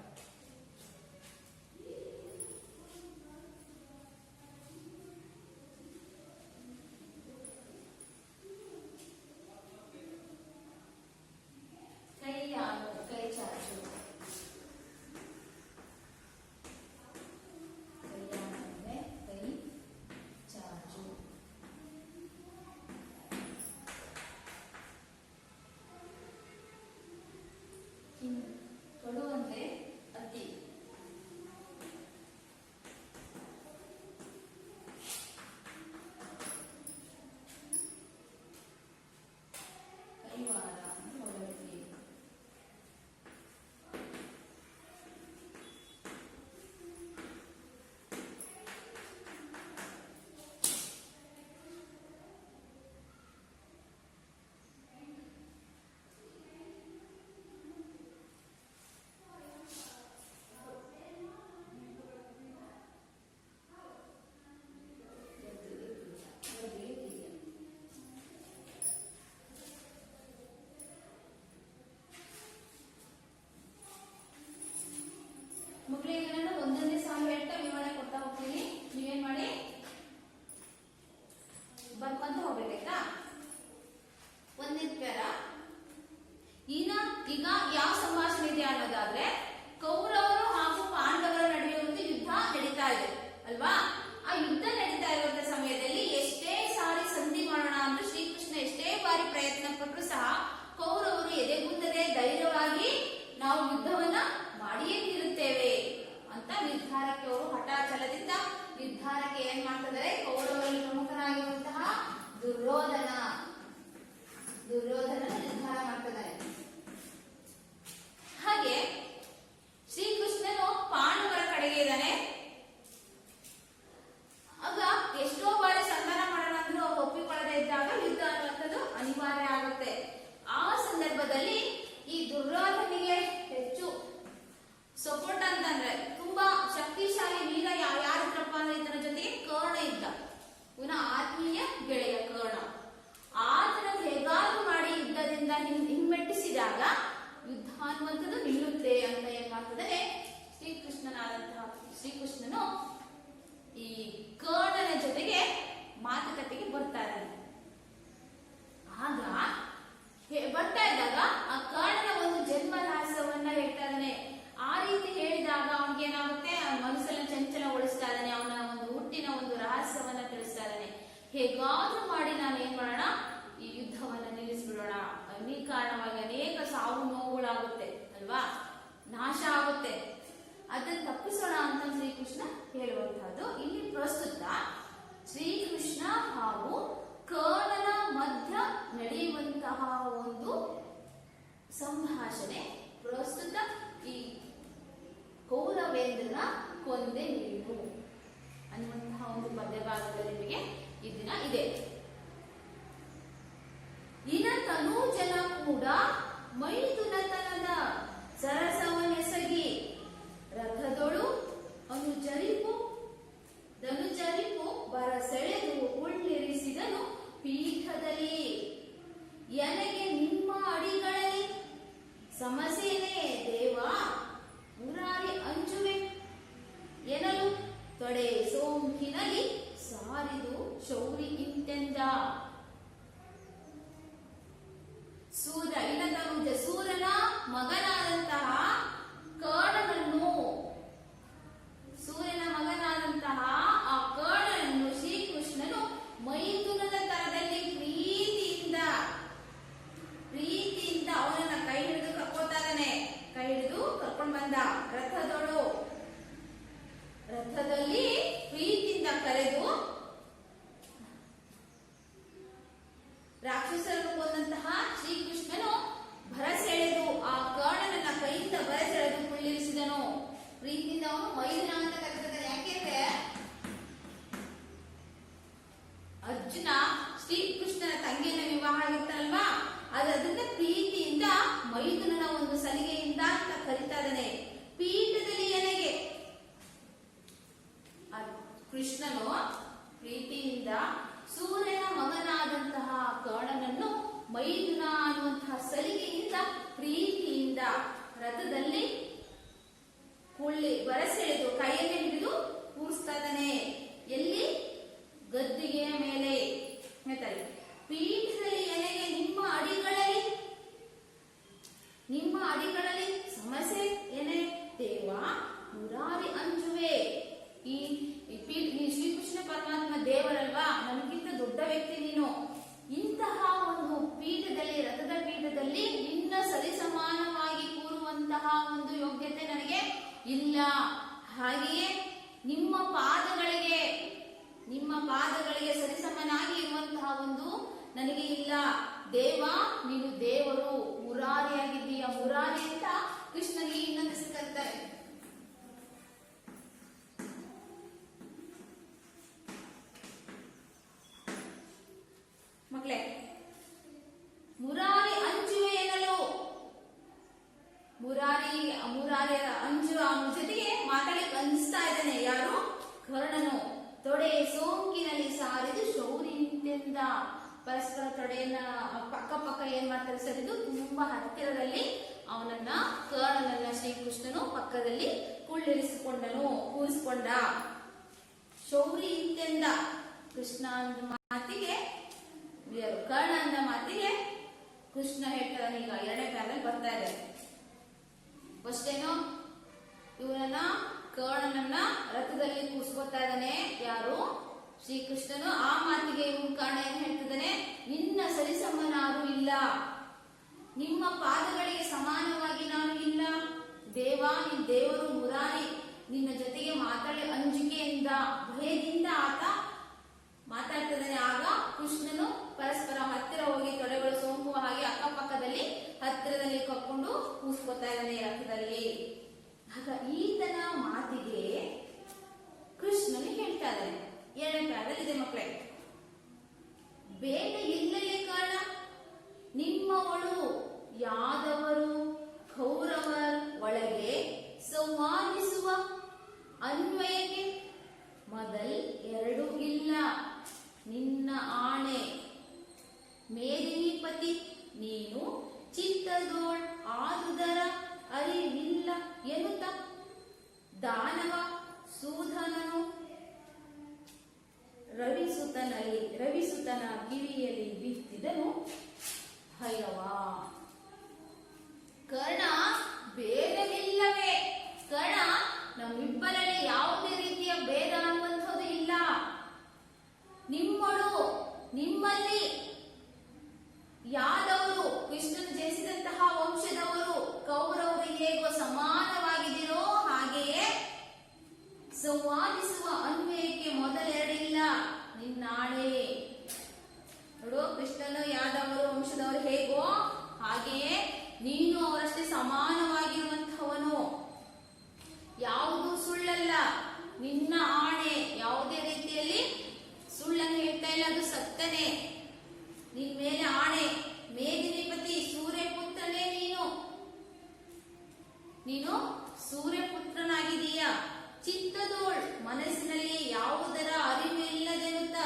ಕೈಯಾನು ಕೈ ಚಾಚು. ಕೈಯಾನು ಅಂದ್ರೆ ಕೈ ಚಾಚು. ಕಡು ಅಂದ್ರೆ ಅತಿ. ಕೈವಾರ ಅಂದ್ರೆ ಹೊಗಳಿಕೆ. ಮಕ್ಕಳಿಗೆ ನಾನು ಒಂದೊಂದೇ ಸಾಲು ಹೇಳ್ತಾ ವಿವರಣೆ ಕೊಡ್ತಾ ಹೋಗ್ತೀನಿ. ನೀವೇನ್ ಮಾಡಿ ಬರ್ಕೊಂತ ಹೋಗ್ಬೇಕಾಯ್ತಾ. 1ನೇ ಪ್ಯಾರ. ಈಗ ಯಾವ ಸಂಭಾಷಣೆ ಇದೆ ಅನ್ನೋದಾದ್ರೆ ಕೌರವರು ಹಾಗೂ ಪಾಂಡವರ ನಡುವೆ ಒಂದು ಯುದ್ಧ ನಡೀತಾ ಇದೆ ಅಲ್ವಾ. ಆ ಯುದ್ಧ ನಡೀತಾ ಇರುವಂತ ಸಮಯದಲ್ಲಿ ಎಷ್ಟೇ ಸಾರಿ ಸಂಧಿ ಮಾಡೋಣ ಅಂತ ಶ್ರೀಕೃಷ್ಣ ಎಷ್ಟೇ ಬಾರಿ ಪ್ರಯತ್ನ ಪಟ್ಟರು ಸಹ ಕೌರವರು ಎದೆಗುಂದದೆ ಧೈರ್ಯವಾಗಿ ನಾವು ಯುದ್ಧವನ್ನ ಮಾಡಿಯೇ ತೀರುತ್ತೇವೆ ಅಂತ ನಿರ್ಧಾರಕ್ಕೆ ಅವರು ಹಠಾಚಲದಿಂದ ನಿರ್ಧಾರಕ್ಕೆ ಏನ್ ಮಾಡ್ತಿದ್ದಾರೆ. ಕೌರವರಲ್ಲಿ ಪ್ರಮುಖನಾಗಿರುವಂತಹ ದುರ್ಯೋಧನ ನಿರ್ಧಾರ ಮಾಡ್ತಿದ್ದಾರೆ. ಹಾಗೆ ಶ್ರೀಕೃಷ್ಣನು ಪಾಂಡವರ ಕಡೆಗೆ ಇದ್ದಾನೆ. ಆಗ ಎಷ್ಟೋ ಬಾರಿ ಸಂಧಾನ ಮಾಡೋಣ ಅಂದ್ರೂ ಅವ್ರು ಒಪ್ಪಿಕೊಳ್ಳದೆ ಇದ್ದಾಗ ಯುದ್ಧ ಅನ್ನುವಂಥದ್ದು ಅನಿವಾರ್ಯ ಆಗುತ್ತೆ. ಆ ಸಂದರ್ಭದಲ್ಲಿ ಈ ದುರ್ಯೋಧನಿಗೆ ಹೆಚ್ಚು ಸಪೋರ್ಟ್ ಅಂತಂದ್ರೆ ತುಂಬಾ ಶಕ್ತಿಶಾಲಿ ವೀರ ಯಾರಿದ್ರಪ್ಪ ಅಂದ್ರೆ ಇದರ ಜೊತೆಗೆ ಕರ್ಣ ಇದ್ದ. ಇವನ ಆತ್ಮೀಯ ಗೆಳೆಯ ಕರ್ಣ. ಆತನ ಹೇಗಾದ್ರೂ ಮಾಡಿ ಯುದ್ಧದಿಂದ ಹಿಮ್ಮೆಟ್ಟಿಸಿದಾಗ ಯುದ್ಧ ಅನ್ನುವಂಥದ್ದು ನಿಲ್ಲುತ್ತೆ ಅಂತ ಏನ್ ಮಾಡ್ತಿದ್ದಾನೆ ಶ್ರೀಕೃಷ್ಣನು ಈ ಕರ್ಣನ ಜೊತೆಗೆ ಮಾತುಕತೆಗೆ ಬರ್ತಾ ಇದ್ದಾನೆ. ಆಗ ಬರ್ತಾ ಇದ್ದಾಗ ಆ ಕರ್ಣನ ಒಂದು ಜನ್ಮ ರಹಸ್ಯವನ್ನ ಹೇಳ್ತಾ ಇದ್ದಾನೆ. ಆ ರೀತಿ ಹೇಳಿದಾಗ ಅವನಿಗೆ ಏನಾಗುತ್ತೆ, ಮನಸ್ಸನ್ನ ಚಂಚಲಗೊಳಿಸ್ತಾ ಇದ್ದಾನೆ. ಅವನ ಒಂದು ಹುಟ್ಟಿನ ಒಂದು ರಹಸ್ಯವನ್ನ ತಿಳಿಸ್ತಾ ಇದ್ದಾನೆ. ಹೇಗಾದ್ರೂ ಮಾಡಿ ನಾನು ಏನ್ ಮಾಡೋಣ, ಈ ಯುದ್ಧವನ್ನ ನಿಲ್ಲಿಸ್ಬಿಡೋಣ. ಈ ಕಾರಣವಾಗಿ ಅನೇಕ ಸಾವು ನೋವುಗಳಾಗುತ್ತೆ ಅಲ್ವಾ, ನಾಶ ಆಗುತ್ತೆ. ಅದನ್ನು ತಪ್ಪಿಸೋಣ ಅಂತ ಶ್ರೀಕೃಷ್ಣ ಹೇಳುವಂತಹದ್ದು. ಇಲ್ಲಿ ಪ್ರಸ್ತುತ ಶ್ರೀಕೃಷ್ಣ ಹಾಗೂ ಕರ್ಣನ ಮಧ್ಯ ನಡೆಯುವಂತಹ ಒಂದು ಸಂಭಾಷಣೆ ಪ್ರಸ್ತುತ ಈ ಕೌರವೇಂದ್ರನ ಕೊಂದೆ ನೀನು ಅನ್ನುವಂತಹ ಒಂದು ಪದ್ಯ ಭಾಗದಲ್ಲಿ ನಿಮಗೆ ಈ ದಿನ ಇದೆ. ಇನ ತನೂಜನ ಕೂಡ ಮೈದುನತನದ ಸರಸವನೆಸಗಿ ರಥದೊಳು ಧನುಜರಿಪು ಬರ ಸೆಳೆದು ಉಳ್ಳಿರಿಸಿದನು ಪೀಠದಲ್ಲಿ. ಎನಗೆ ನಿಮ್ಮ ಅಡಿಗಳಲ್ಲಿ ಸಮಸೇನೆ ದೇವ ಮುರಾರಿ ಅಂಜುವೆ ಎನಲು ತೊಡೆ ಸೋಂಕಿನಲ್ಲಿ ಸಾರಿದು ಶೌರಿ ಇಂತೆಂದ. ಸೂರನ ಮಗನಾದಂತಹ ಕರ್ಣನನ್ನು ಆ ಕರ್ಣನನ್ನು ಶ್ರೀಕೃಷ್ಣನು ಮೈಥುನದ ತರದಲ್ಲಿ ಪ್ರೀತಿಯಿಂದ ಅವನನ್ನ ಕೈ ಹಿಡಿದು ಕರ್ಕೊಂಡು ಬಂದ. ರಥದಲ್ಲಿ ಪ್ರೀತಿಯಿಂದ ಕರೆದು ರಾಕ್ಷಸರನ್ನು ಕೊಂದಂತಹ ಶ್ರೀಕೃಷ್ಣನು ಭರಸೆಳೆದು ಆ ಕರ್ಣನನ್ನ ಕೈಯಿಂದ ಭರಸೆಳೆದು ಕುಳ್ಳಿರಿಸಿದನು. ಪ್ರೀತಿಯಿಂದ ಅವನು ಮೈದುನ ಅಂತ ಕರೆದಿದ್ದಾನೆ. ಯಾಕೆಂದ್ರೆ ಅರ್ಜುನ ಶ್ರೀಕೃಷ್ಣನ ತಂಗಿಯನ್ನ ವಿವಾಹ ಆಗಿರ್ತಾರಲ್ವಾ, ಅದರಿಂದ ಪ್ರೀತಿಯಿಂದ ಮೈದುನನ ಒಂದು ಸಲಿಗೆಯಿಂದ ಅಂತ ಕರೀತಾ ಇದ್ದಾನೆ. ಪೀಠದಲ್ಲಿ ಎನಗೆ ಕೃಷ್ಣನು ಪ್ರೀತಿಯಿಂದ ಸೂರ್ಯನ ಮಗನಾದಂತಹ ಕರ್ಣನನ್ನು ಮೈದುನ ಅನ್ನುವಂತಹ ಸಲಿಗೆಯಿಂದ ಪ್ರೀತಿಯಿಂದ ರಥದಲ್ಲಿ ಬರಸೆಳೆದು ಕೈಯಲ್ಲಿ ಹಿಡಿದು ಕೂರಿಸ್ತಾ ಇದ್ದಾನೆ. ಎಲ್ಲಿ? ಗದ್ದಿಗೆಯ ಮೇಲೆ. ಪೀಠದಲ್ಲಿ ಎನಗೆ ನಿಮ್ಮ ಅಡಿಗಳಲ್ಲಿ ಸಮಸ್ಯೆ ಏನೇ ದೇವ ಮುರಾರಿ ಅಂಜುವೆ. ಈ ಶ್ರೀಕೃಷ್ಣ ಪರಮಾತ್ಮ ದೇವರಲ್ವಾ, ನನಗಿಂತ ದೊಡ್ಡ ವ್ಯಕ್ತಿ ನೀನು. ಇಂತಹ ಒಂದು ಪೀಠದಲ್ಲಿ, ರಥದ ಪೀಠದಲ್ಲಿ ನಿನ್ನ ಸರಿಸಮಾನವಾಗಿ ಕೂರುವಂತಹ ಒಂದು ಯೋಗ್ಯತೆ ನನಗೆ ಇಲ್ಲ. ಹಾಗೆಯೇ ನಿಮ್ಮ ಪಾದಗಳಿಗೆ ಸರಿಸಮನಾಗಿ ಇರುವಂತಹ ಒಂದು ನನಗೆ ಇಲ್ಲ. ದೇವ, ನೀನು ದೇವರು, ಮುರಾರಿಯಾಗಿದ್ದೀಯ. ಮುರಾರಿ ಅಂತ ಕೃಷ್ಣನಿಗೆ ಇನ್ನೊಂದು ಹೆಸರು ಕರೀತಾರೆ. ಮಕ್ಕಳೇ, ಮುರಾರಿ ಅಂಜುವೆ ಎನ್ನಲು, ಮುರಾರಿಯ ಅಂಜುವ ಅವನ ಜೊತೆಗೆ ಮಾತಾಡಲಿಕ್ಕೆ ಅನಿಸ್ತಾ ಇದ್ದಾನೆ. ಯಾರು? ಕರ್ಣನು. ತೊಡೆ ಸೋಂಕಿನಲ್ಲಿ ಸಾರಿದು ಶೌರಿ ಇಂತೆಂದ. ಪರಸ್ಪರ ತೊಡೆಯನ್ನ ಪಕ್ಕ ಏನ್ ಮಾಡ್ತಾರೆ ಸರಿದು ತುಂಬಾ ಹತ್ತಿರದಲ್ಲಿ ಅವನನ್ನ ಕರ್ಣನನ್ನ ಶ್ರೀಕೃಷ್ಣನು ಪಕ್ಕದಲ್ಲಿ ಕೂರಿಸಿಕೊಂಡ. ಶೌರಿ ಇಂತೆಂದ. ಕೃಷ್ಣ ಅಂದ ಮಾತಿಗೆ, ಕರ್ಣ ಅಂದ ಮಾತಿಗೆ ಕೃಷ್ಣ ಹೇಳ್ತಾನೆ. ಈಗ ಎರಡನೇ ಪ್ಯಾರಲ್ಲಿ ಬರ್ತಾ ಇದೆ. ಫಸ್ಟ್ ಏನು? ಇವನನ್ನ ಕರ್ಣನನ್ನ ರಥದಲ್ಲಿ ಕೂರಿಸ್ಕೊತಾ ಇದ್ದಾನೆ. ಯಾರು? ಶ್ರೀಕೃಷ್ಣನು. ಆ ಮಾತಿಗೆ ಇವನ್ ಕರ್ಣ ಏನ್ ಹೇಳ್ತಿದ್ದಾನೆ? ನಿನ್ನ ಸರಿಸಮನಾರು ಇಲ್ಲ, ನಿಮ್ಮ ಪಾದಗಳಿಗೆ ಸಮಾನವಾಗಿ ನಾನು ಇಲ್ಲ. ದೇವ, ನಿನ್ ದೇವರು ಮುರಾರಿ, ನಿನ್ನ ಜೊತೆಗೆ ಮಾತಾಡಿ ಅಂಜಿಕೆಯಿಂದ ಭಯದಿಂದ ಆತ ಮಾತಾಡ್ತಿದ್ದಾನೆ. ಆಗ ಕೃಷ್ಣನು ಪರಸ್ಪರ ಹತ್ತಿರ ಹೋಗಿ ತೊಡೆಗಳು ಸೋಂಕುವ ಹಾಗೆ ಅಕ್ಕಪಕ್ಕದಲ್ಲಿ ಹತ್ತಿರದಲ್ಲಿ ಕರ್ಕೊಂಡು ಕೂಸ್ಕೊತಾ ಇದ್ದಾನೆ ರಥದಲ್ಲಿ. ಆಗ ಈತನ ಮಾತಿಗೆ ಕೃಷ್ಣನು ಹೇಳ್ತಾ ಇದ್ದಾನೆ. ಎರಡನೇ ಪ್ಯಾರದಲ್ಲಿ ಇದೆ ಮಕ್ಕಳೇ. ಬೇಡ ಇಲ್ಲಲೇ ಕಾರಣ ನಿಮ್ಮವಳು ಯಾದವರು ಕೌರವರ ಒಳಗೆ ಸಂವಾದಿಸುವ ಅನ್ವಯಕ್ಕೆ ಮೊದಲ್ ಎರಡು ಇಲ್ಲ. ನಿನ್ನ ಆಣೆ ಮೇದಿನಿಪತಿ ನೀನು ಚಿತ್ತದೋಳ್ ಆದುದರ ಅರಿವಿಲ್ಲ ಎನ್ನುತ್ತ ದಾನವ ಸೂಧನನು ರವಿಸುತನ ಕಿವಿಯಲ್ಲಿ ಬಿತ್ತಿದನು ಭಯವ. ಕರ್ಣ, ಭೇದವಿಲ್ಲವೇ? ಕರ್ಣ, ನಮ್ಮಿಬ್ಬರಲ್ಲಿ ಯಾವುದೇ ರೀತಿಯ ಭೇದ ಅನ್ನುವಂಥದ್ದು ಇಲ್ಲ. ನಿಮ್ಮಲ್ಲಿ ಯಾದವರು, ಕೃಷ್ಣನು ಜನಿಸಿದಂತಹ ವಂಶದವರು ಕೌರವರು ಹೇಗೋ ಸಮಾನವಾಗಿದ್ದೀರೋ ಹಾಗೆಯೇ ಸಂವಾದಿಸುವ ಅನ್ವಯಕ್ಕೆ ಮೊದಲೆರಡಿಲ್ಲ ನಿನ್ನಾಣೆ. ನೋಡು, ಕೃಷ್ಣನು ಯಾದವರು ವಂಶದವರು ಹೇಗೋ ಹಾಗೆಯೇ ನೀನು ಅವರಷ್ಟೇ ಸಮಾನವಾಗಿರುವಂತಹವನು. ಯಾವುದು ಸುಳ್ಳಲ್ಲ, ನಿನ್ನ ಆಣೆ. ಯಾವುದೇ ರೀತಿಯಲ್ಲಿ ಸುಳ್ಳನ್ನು ಹೇಳ್ತಾ ಇಲ್ಲ, ಅದು ಸತ್ತನೆ. ನಿನ್ ಮೇಲೆ ಆಣೆ. ಮೇದಿನಿಪತಿ ಸೂರ್ಯಪುತ್ರನೇ ನೀನು ಸೂರ್ಯಪುತ್ರನಾಗಿದೀಯ. ಚಿತ್ತದೋಳ್ ಮನಸ್ಸಿನಲ್ಲಿ ಯಾವುದರ ಅರಿವಿಲ್ಲದೆನುತ್ತ,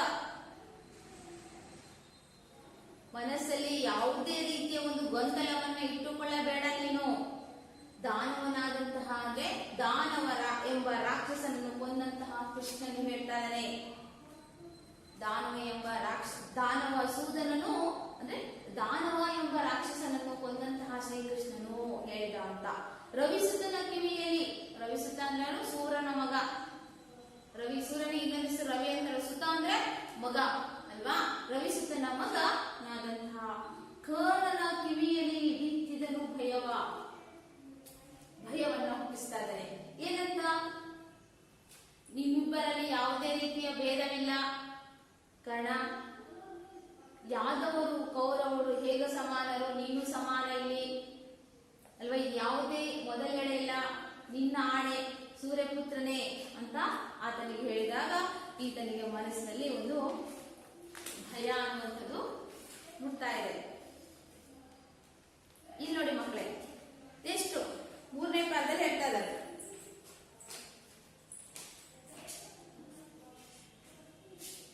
ಮನಸ್ಸಲ್ಲಿ ಯಾವುದೇ ರೀತಿಯ ಒಂದು ಗೊಂದಲವನ್ನ ಇಟ್ಟುಕೊಳ್ಳಬೇಡ ನೀನು. ದಾನವನಾದಂತಹ ಹಾಗೆ ದಾನವರ ಎಂಬ ರಾಕ್ಷಸನನ್ನು ಕೊಂದಂತಹ ಕೃಷ್ಣನು ಹೇಳ್ತಾನೆ. ದಾನವ ಸೂದನನು ಅಂದ್ರೆ ದಾನವ ಎಂಬ ರಾಕ್ಷಸನನ್ನು ಕೊಂದಂತಹ ಶ್ರೀಕೃಷ್ಣನು ಹೇಳಿದ ಅಂತ. ರವಿಸುತನ ಕಿವಿಯಲ್ಲಿ, ರವಿಸುತ ಅಂದ್ರೆ ಸೂರನ ಮಗ. ಸೂರ್ಯನಿಗೆ ಇನ್ನೊಂದಿಷ್ಟು ರವಿ ಅಂತ, ಸುತ ಅಂದ್ರೆ ಮಗ ಅಲ್ವಾ. ರವಿಸುತನ ಮಗ ನಾದಂತಹ ಕರ್ಣನ ಕಿವಿಯಲ್ಲಿ ಬಿತ್ತಿದನು ಭಯವನ್ನ ಹುಟ್ಟಿಸ್ತಾ ಇದ್ದಾನೆ. ಏನಂತ? ನಿಮ್ಮಿಬ್ಬರಲ್ಲಿ ಯಾವುದೇ ರೀತಿಯ ಭೇದವಿಲ್ಲ. ಕರ್ಣ, ಯಾದವರು ಕೌರವರು ಹೇಗೆ ಸಮಾನರು, ನೀನು ಸಮಾನ ಇಲ್ಲಿ ಅಲ್ವಾ. ಇದು ಯಾವುದೇ ಮೊದಲನೆಡೆ ಇಲ್ಲ. ನಿನ್ನ ಆಣೆ ಸೂರ್ಯಪುತ್ರನೇ ಅಂತ ಆತನಿಗೆ ಹೇಳಿದಾಗ ಈತನಿಗೆ ಮನಸ್ಸಿನಲ್ಲಿ ಒಂದು ಭಯ ಅನ್ನುವಂಥದ್ದು ಹುಡ್ತಾ ಇದೆ. ಇಲ್ಲಿ ನೋಡಿ ಮಕ್ಕಳೇ, ಎಷ್ಟು 3ನೇ ಪಾಠದಲ್ಲಿ ಹೇಳ್ತಾ ಇದ್ದಾರೆ.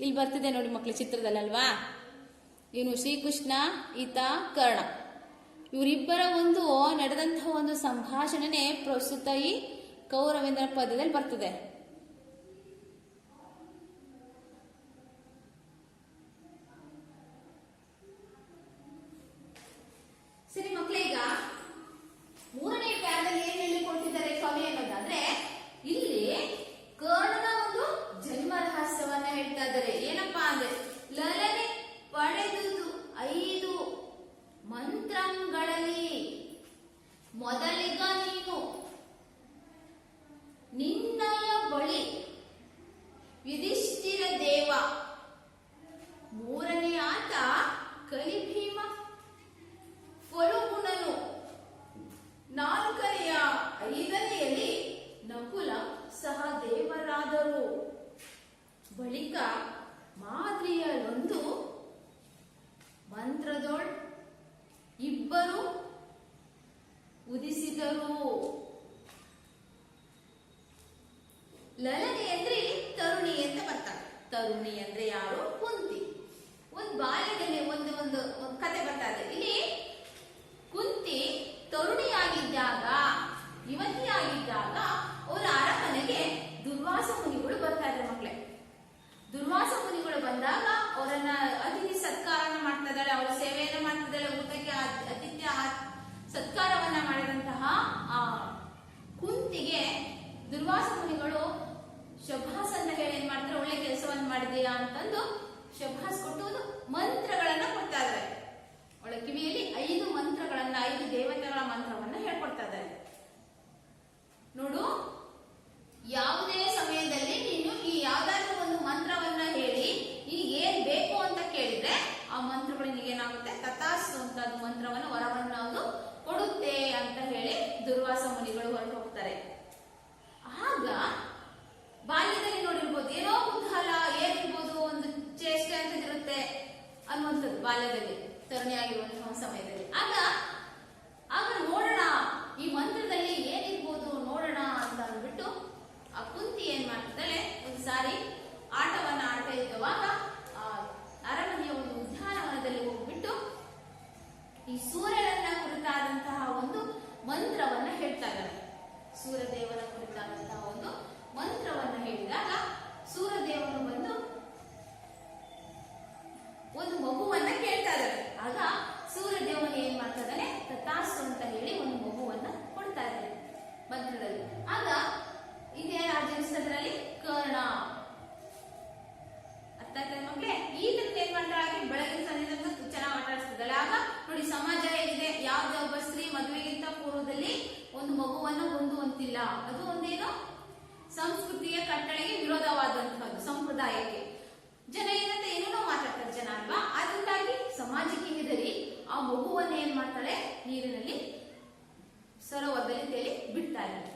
ಇಲ್ಲಿ ಬರ್ತಿದೆ ನೋಡಿ ಮಕ್ಕಳು ಚಿತ್ರದಲ್ಲಲ್ವಾ. ಇವನು ಶ್ರೀಕೃಷ್ಣ, ಈತ ಕರ್ಣ. ಇವರಿಬ್ಬರ ಒಂದು ನಡೆದಂತಹ ಒಂದು ಸಂಭಾಷಣೆ ಪ್ರಸ್ತುತ ಈ ಕೌರವೇಂದ್ರ ಪದ್ಯದಲ್ಲಿ ಬರ್ತದೆ. ಸರಿ ಮಕ್ಕಳೇ, ಈಗ 3ನೇ ಪ್ಯಾರದಲ್ಲಿ ಏನ್ ಹೇಳಿಕೊಟ್ಟಿದ್ದಾರೆ ಕವಿ ಅನ್ನೋದಾದ್ರೆ, ಇಲ್ಲಿ ಕರ್ಣನ ಒಂದು ಜನ್ಮ ರಹಸ್ಯವನ್ನ ಹೇಳ್ತಾ ಇದ್ದಾರೆ. ಏನಪ್ಪಾ ಅಂದ್ರೆ, ಲಲನೆ ಪಡೆದುದು 5 ಮಂತ್ರಗಳಲ್ಲಿ ಮೊದಲಿಗ ನೀನು ನಿನ್ನಯ ಬಳಿ ಯುಧಿಷ್ಠಿರ ದೇವ, 3ನೇ ಆತ ಕಲಿಭೀಮ ಫಲಗುಣನು, 4ನೆಯ 5ನೆಯಲ್ಲಿ ನಕುಲ ಸಹ ದೇವರಾದರು. ಬಳಿಕ ಮಾದ್ರಿಯಲೊಂದು ಮಂತ್ರದೊಳ್ ಇಬ್ಬರು ಉದಿಸಿದರು. ಲಲನೆ ಅಂದ್ರೆ ತರುಣಿ ಅಂತ ಬರ್ತಾರೆ. ತರುಣಿ ಅಂದ್ರೆ ಯಾರು? ಕುಂತಿ. ಒಂದು ಬಾಲ್ಯದಲ್ಲಿ ಒಂದು ಕತೆ ಬರ್ತಾ ಇದೆ. ಇಲ್ಲಿ ಕುಂತಿ ತರುಣಿಯಾಗಿದ್ದಾಗ, ಯುವತಿಯಾಗಿದ್ದಾಗ ಅವರ ಅರಮನೆಗೆ ದುರ್ವಾಸ ಮುನಿಗಳು ಬರ್ತಾ ಇದ್ದಾರೆ ಮಕ್ಕಳೇ. ದುರ್ವಾಸ ಮುನಿಗಳು ಬಂದಾಗ ಅವರನ್ನ ಅತಿಥಿ ಸತ್ಕಾರನ ಮಾಡ್ತಾ ಇದ್ದಾಳೆ, ಅವರ ಸೇವೆಯನ್ನ ಮಾಡ್ತಾ ಇದ್ದಾಳೆ. ಊಟಕ್ಕೆ ಅತಿಥ್ಯ ಸತ್ಕಾರವನ್ನ ಮಾಡಿದಂತಹ ಆ ಕುಂತಿಗೆ ದುರ್ವಾಸ ಮುನಿಗಳು ಶಭಾಸ್ ಅಂತ ಹೇಳಿ ಏನ್ ಮಾಡ್ತಾರೆ, ಒಳ್ಳೆ ಕೆಲಸವನ್ನ ಮಾಡಿದೀಯಾ ಅಂತಂದು ಶಭಾಸ್ ಕೊಟ್ಟು ಒಂದು ಮಂತ್ರಗಳನ್ನ ಕೊಡ್ತಾ ಇದ್ದಾರೆ. ಅವಳ ಕಿವಿಯಲ್ಲಿ 5 ಮಂತ್ರಗಳನ್ನ, 5 ದೇವತೆಗಳ ಮಂತ್ರವನ್ನ ಹೇಳ್ಕೊಡ್ತಾ ಇದ್ದಾರೆ. ನೋಡು, ಯಾವುದೇ ಸಮಯದಲ್ಲಿ ನೀನು ಈ ಯಾವ್ದಾದ್ರು ಒಂದು ಮಂತ್ರವನ್ನ ಹೇಳಿ ಈಗ ಏನ್ ಬೇಕು ಅಂತ ಕೇಳಿದ್ರೆ ಆ ಮಂತ್ರಗಳು ನಿಗೇನಾಗುತ್ತೆ, ತಥಾಸ್ತು ಅಂತ ಅದು ಮಂತ್ರವನ್ನು ವರವನ್ನ ಅದು ಕೊಡುತ್ತೆ ಅಂತ ಹೇಳಿ ದುರ್ವಾಸ ಮುನಿಗಳು ಹೊರಟು ಹೋಗ್ತಾರೆ. ಆಗ ಬಾಲ್ಯದಲ್ಲಿ ನೋಡಿರ್ಬೋದು, ಏನೋ ಕುತೂಹಲ ಏನಿರ್ಬೋದು, ಒಂದು ಚೇಷ್ಟೆ ಅಂತ ಇರುತ್ತೆ ಅನ್ನುವಂಥದ್ದು ಬಾಲ್ಯದಲ್ಲಿ, ತರುಣಿಯಾಗಿರುವಂತಹ ಸಮಯದಲ್ಲಿ. ಆಗ ನೋಡೋಣ ಈ ಮಂತ್ರದಲ್ಲಿ ಏನಿರ್ಬೋದು ನೋಡೋಣ ಅಂತ ಅಂದ್ಬಿಟ್ಟು ಆ ಕುಂತಿ ಏನ್ ಮಾಡ್ತಿದ್ದಾಳೆ, ಒಂದು ಸಾರಿ ಆಟವನ್ನ ಆಡ್ತಾ ಇದ್ದವಾಗ ಅರಮನೆಯ ಒಂದು ಉದ್ಯಾನವನದಲ್ಲಿ ಹೋಗ್ಬಿಟ್ಟು ಈ ಸೂರ್ಯನನ್ನ ಕುರಿತಾದಂತಹ ಒಂದು ಮಂತ್ರವನ್ನ ಹೇಳ್ತಾ ಇದ್ದಾರೆ. ಸೂರ್ಯದೇವನ ಕುರಿತಾದಂತಹ ಒಂದು ಮಂತ್ರವನ್ನ ಹೇಳಿದಾಗ ಸೂರ್ಯದೇವನು ಬಂದು ಒಂದು ಮಗುವನ್ನ ಕೇಳ್ತಾ ಇದ್ದಾರೆ. ಆಗ ಸೂರ್ಯದೇವನು ಏನ್ ಮಾಡ್ತಾ ಇದ್ದಾನೆ, ತಥಾಸ್ತು ಅಂತ ಹೇಳಿ ಒಂದು ಮಗುವನ್ನ ಕೊಡ್ತಾ ಇದ್ದಾರೆ ಮಂತ್ರದಲ್ಲಿ. ಆಗ ಇದೇ ರಾಜ್ಯದಲ್ಲಿ ಕರ್ಣ ಅರ್ಥ ಆಗ್ತದೆ ಮಕ್ಕಳೇ. ಈತನ ಏನ್ ಮಾಡ್ತಾಳೆ, ಬೆಳಗಿನ ಸಂಜೆ ಚೆನ್ನಾಗಿ ಆಟ ಆಡಿಸ್ತಿದ್ದಾಳೆ. ಆಗ ನೋಡಿ ಸಮಾಜ ಹೇಗಿದೆ, ಯಾವ್ದೇ ಒಬ್ಬ ಸ್ತ್ರೀ ಮದುವೆಗಿಂತ ಪೂರ್ವದಲ್ಲಿ ಒಂದು ಮಗುವನ್ನ ಹೊಂದುವಂತಿಲ್ಲ. ಅದು ಒಂದೇನು ಸಂಸ್ಕೃತಿಯ ಕಟ್ಟಳೆಗೆ ವಿರೋಧವಾದಂತಹದ್ದು, ಸಂಪ್ರದಾಯಕ್ಕೆ. ಜನ ಏನಂತ ಏನೇನೋ ಮಾತಾಡ್ತಾರೆ ಜನ ಅಲ್ವಾ, ಅದರಿಂದಾಗಿ ಸಮಾಜಕ್ಕೆ ಹೆದರಿ ಆ ಮಗುವನ್ನ ಏನ್ ಮಾಡ್ತಾಳೆ, ನೀರಿನಲ್ಲಿ ಸರೋವರದಲ್ಲಿ ತೇಲಿ ಬಿಡ್ತಾ ಇದ್ದಾರೆ.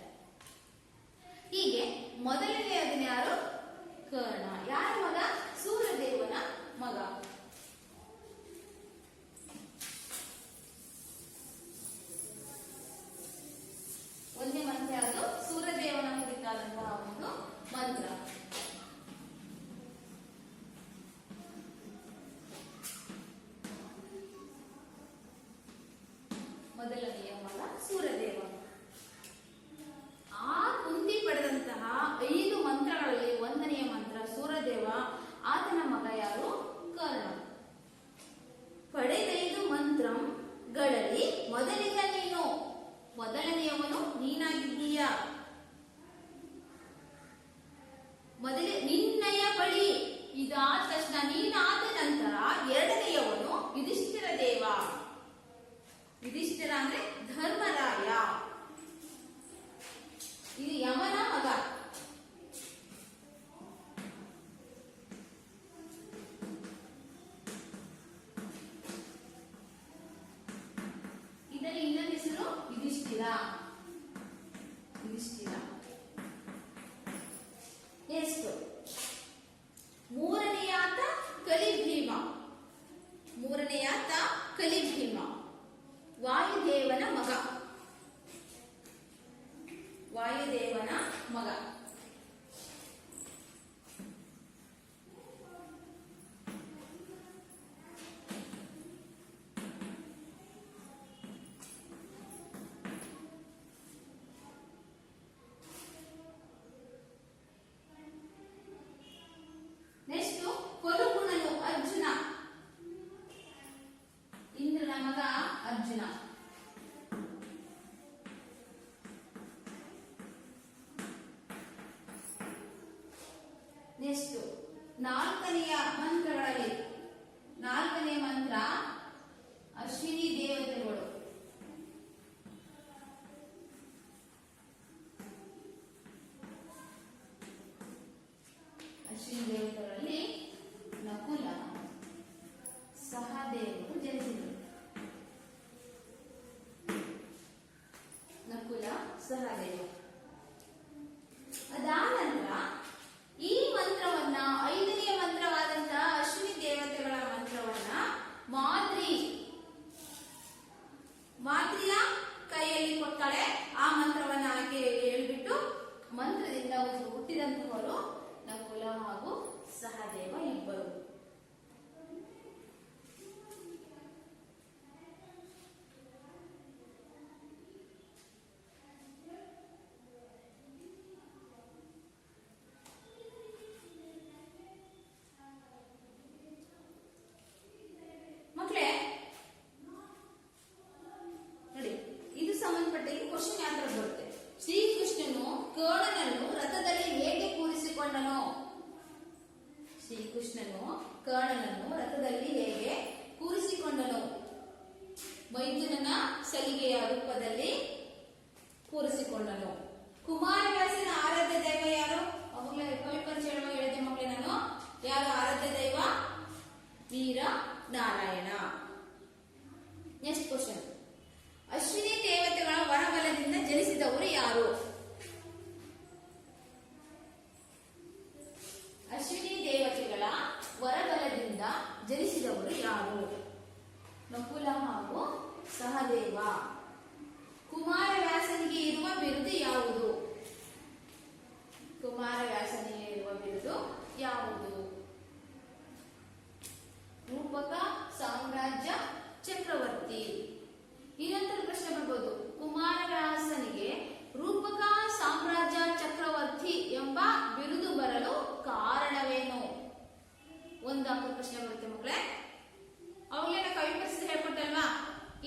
ಹೀಗೆ ಮೊದಲನೆಯದನ್ನ ಯಾರು, ಕರ್ಣ. ಯಾರ ಮಗ, ಸೂರ್ಯದೇವನ ಮಗ. ಒಂದೇ ಮಂತ್ರ ಯಾವುದು, ಸೂರ್ಯದೇವನ ಕುರಿತಾದಂತಹ ಒಂದು ಮಂತ್ರ. ಮೊದಲನೆಯ ಮಗ ಸೂರ್ಯದೇವ. ಆ ಕುಂತಿ ಪಡೆದಂತಹ 5 ಮಂತ್ರಗಳಲ್ಲಿ ಒಂದನೆಯ ಮಂತ್ರ ಸೂರ್ಯದೇವ, ಆತನ ಮಗ ಯಾರು, ಕರ್ಣ. ಪಡೆದೈದು ಮಂತ್ರಗಳಲ್ಲಿ ಮೊದಲಿನ ನೀನು, ಮೊದಲನೆಯವನು ನೀನಾಗಿದ್ದೀಯ. ನಿನ್ನಯ ಬಳಿ ಇದಾದ ತಕ್ಷಣ, ನೀನಾದ ನಂತರ ಎರಡನೆಯವನು ಯುಧಿಷ್ಠಿರ ದೇವ. ಯುಧಿಷ್ಠಿರ ಅಂದ್ರೆ ಧರ್ಮರಾಯ, ಇದು ಯಮನ ಮಗ. ಇದರ ಇನ್ನೊಂದು ಹೆಸರು ಯುಧಿಷ್ಠಿರ. ಯುಧಿಷ್ಠಿರ. ಎಷ್ಟು, ಮೂರನೆಯಾತ ಕಲಿಭೀಮ. ಮೂರನೆಯಾತ ಕಲಿಭೀಮ, ವಾಯುದೇವನ ಮಗ. ವಾಯುದೇವನ ಮಗ. ನೆಕ್ಸ್ಟ್ ಕೊಲುಗುಣನು ಅರ್ಜುನ. ಇಂದ್ರನ ಮಗ ಅರ್ಜುನ. ನೆಕ್ಸ್ಟ್ ನಾಲ್ಕನೆಯ ಮಂತ್ರಗಳಲ್ಲಿ, ನಾಲ್ಕನೇ ಮಂತ್ರ ಅಶ್ವಿನಿ ದೇವತೆಗಳು. ಅಶ್ವಿನಿ ದೇವತೆಗಳಲ್ಲಿ ನಕುಲ ಸಹದೇವರು ಜನಿಸಿದರು. ನಕುಲ ಸಹದೇವ. ಅದಾದ ನಂತರ ಈ ಮಂತ್ರವನ್ನ, 5ನೇ ಮಂತ್ರವಾದಂತಹ ಅಶ್ವಿನಿ ದೇವತೆಗಳ ಮಂತ್ರವನ್ನ ಮಾದ್ರಿಯ ಕೈಯಲ್ಲಿ ಕೊಡ್ತಾಳೆ. ಆ ಮಂತ್ರವನ್ನ ಆಕೆ ಹೇಳ್ಬಿಟ್ಟು, ಮಂತ್ರದಿಂದ ಹುಟ್ಟಿದಂತಹವರು ನಕುಲ ಹಾಗೂ ಸಹದೇವ ಇಬ್ಬರು. ಶ್ರೀಕೃಷ್ಣನು ಕರ್ಣನನ್ನು ರಥದಲ್ಲಿ ಹೇಗೆ ಕೂರಿಸಿಕೊಂಡನು? ಮೈದುನನ ಸಲಿಗೆಯ ರೂಪದಲ್ಲಿ ಕೂರಿಸಿಕೊಂಡನು. ಕುಮಾರವ್ಯಾಸನ ಆರಾಧ್ಯ ದೈವ ಯಾರು? ಅವಾಗಲೇ ಕವಿ ಪರಿಚಯ ಹೇಳಿದೆ ಮಕ್ಕಳೇ ನಾನು. ಯಾರು ಆರಾಧ್ಯ ದೈವ? ವೀರ ನಾರಾಯಣ. ನೆಕ್ಸ್ಟ್ ಕ್ವಶನ್, ಅಶ್ವಿನಿ ದೇವತೆಗಳ ವರಬಲದಿಂದ ಜನಿಸಿದವರು ಯಾರು? ಅಶ್ವಿನಿ ದೇವತೆಗಳ ವರಬಲದಿಂದ ಜನಿಸಿದವರು ಯಾರು? ನಕುಲ ಹಾಗೂ ಸಹದೇವ. ಕುಮಾರವ್ಯಾಸನಿಗೆ ಇರುವ ಬಿರುದು ಯಾವುದು? ಕುಮಾರವ್ಯಾಸನಿಗೆ ಇರುವ ಬಿರುದು ಯಾವುದು? ರೂಪಕ ಸಾಮ್ರಾಜ್ಯ ಚಕ್ರವರ್ತಿ. ಇನ್ನೊಂದು ಪ್ರಶ್ನೆ ಬರ್ಬೋದು, ಕುಮಾರವ್ಯಾಸನಿಗೆ ರೂಪಕ ಸಾಮ್ರಾಜ್ಯ ಚಕ್ರವರ್ತಿ ಎಂಬ ಬಿರುದು ಬರಲು ಕಾರಣವೇನು? ಒಂದು ಅಂಕದ ಪ್ರಶ್ನೆ ಬರುತ್ತೆ ಮಕ್ಕಳೇ. ಅವಾಗಲೇ ಕವಿ ಪರಿಸ್ಥಿತಿ ಹೇಳ್ಕೊಟ್ಟಲ್ವಾ,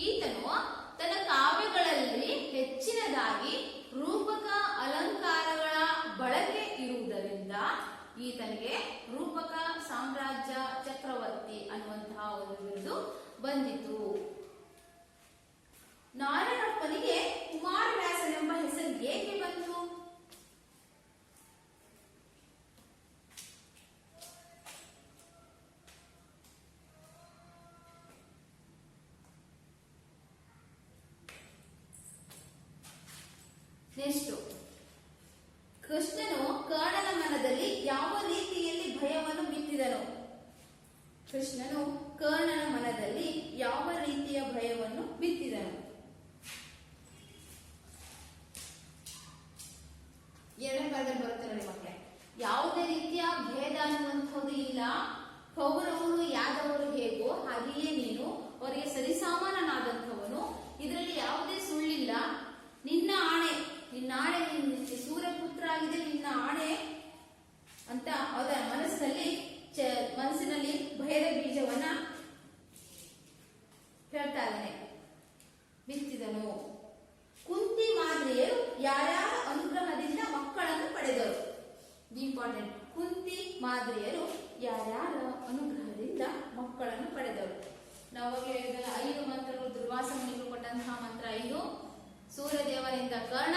ಈತನು ತನ್ನ ಕಾವ್ಯಗಳಲ್ಲಿ ಹೆಚ್ಚಿನದಾಗಿ ರೂಪಕ ಅಲಂಕಾರಗಳ ಬಳಕೆ ಇರುವುದರಿಂದ ಈತನಿಗೆ ರೂಪಕ ಸಾಮ್ರಾಜ್ಯ ಚಕ್ರವರ್ತಿ ಅನ್ನುವಂತಹ ಒಂದು ಬಿರುದು ಬಂದಿತು. ನಾರಾಯಣಪ್ಪನಿಗೆ ಕುಮಾರವ್ಯಾಸನೆಂಬ ಹೆಸರು ಏಕೆ ಬಂತು? ನೆಕ್ಸ್ಟ್, ಕೃಷ್ಣನು ಕರ್ಣನ ಮನದಲ್ಲಿ ಯಾವ ರೀತಿಯಲ್ಲಿ ಭಯವನ್ನು ಬಿತ್ತಿದನು? ಕೃಷ್ಣನು ಕರ್ಣನ ಮನದಲ್ಲಿ ಯಾವ ರೀತಿಯ ಭಯವನ್ನು ಬಿತ್ತಿದನು? ಎರಡನೇ ಭಾಗದಲ್ಲಿ ಬರುತ್ತೆ ನೋಡಿ ಮಕ್ಕಳೇ. ಯಾವುದೇ ರೀತಿಯ ಭೇದ ಅನ್ನುವಂಥದ್ದು ಇಲ್ಲ. ಕೌರವರು ಯಾದವರು ಹೇಗೋ ಹಾಗೆಯೇ ನೀನು ಅವರಿಗೆ ಸರಿಸಾಮಾನನಾದಂಥವನು. ಇದರಲ್ಲಿ ಯಾವುದೇ ಸುಳ್ಳಿಲ್ಲ. ನಿನ್ನ ಆಣೆ ಸೂರ್ಯಪುತ್ರ ಆಗಿದೆ, ನಿನ್ನ ಆಣೆ ಅಂತ ಅವರ ಮನಸ್ಸಿನಲ್ಲಿ ಭಯದ ಬೀಜವನ್ನ ಹೇಳ್ತಾ ಇದ್ದಾನೆ, ಬಿತ್ತಿದನು. ಕುಂತಿ ಮಾದ್ರಿಯರು ಯಾರ್ಯಾರ ಅನುಗ್ರಹದಿಂದ ಮಕ್ಕಳನ್ನು ಪಡೆದರು? ಇಂಪಾರ್ಟೆಂಟ್. ಕುಂತಿ ಮಾದ್ರಿಯರು ಯಾರ್ಯಾರ ಅನುಗ್ರಹದಿಂದ ಮಕ್ಕಳನ್ನು ಪಡೆದರು? ನಾವು 5 ಮಂತ್ರಗಳು, ದುರ್ವಾಸ ಮುನಿಗಳು ಕೊಟ್ಟಂತಹ ಮಂತ್ರ 5. ಸೂರ್ಯದೇವನಿಂದ ಕರ್ಣ,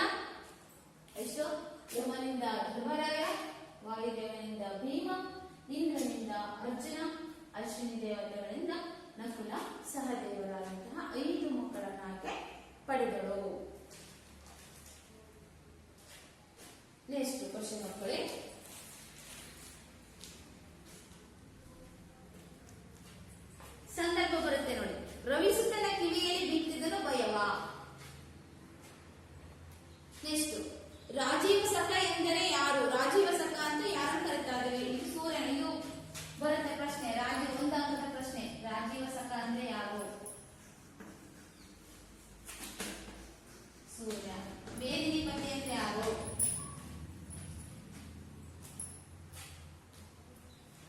ಯಮನಿಂದ ಧರ್ಮರಾಯ, ವಾಯುದೇವನಿಂದ ಭೀಮ, ಇಂದ್ರನಿಂದ ಅರ್ಜುನ, ಅಶ್ವಿನಿ ದೇವತೆಗಳಿಂದ ನಕುಲ, ಸಹದೇವರಾದಂತಹ 5 ಮಕ್ಕಳನ್ನು ಆಕೆ ಪಡೆದಳು. ನೆಕ್ಸ್ಟ್ ಕ್ವಶನ್ ಮಕ್ಕಳೇ, ಸಂದರ್ಭ ಬರುತ್ತೆ ನೋಡಿ. ರವಿಸುತ್ತನ ಕಿವಿಯಲ್ಲಿ ಬಿತ್ತಿದನು ಭಯವ. ನೆಕ್ಸ್ಟ್, ರಾಜೀವ ಸಖ ಎಂದರೆ ಯಾರು? ರಾಜೀವ ಸಖ ಅಂತ ಯಾರನ್ನು ಕರೀತಾ ಇದ್ದೀವಿ? ಇದು ಸೂರ್ಯನ. ಇದು ಬರುತ್ತೆ ಪ್ರಶ್ನೆ, ಒಂದಾಂಕದ ಪ್ರಶ್ನೆ. ರಾಜೀವ ಸಖ ಅಂದ್ರೆ ಯಾರು? ಸೂರ್ಯ. ಮೇದಿನಿ ಪತಿ ಅಂದ್ರೆ ಯಾರು?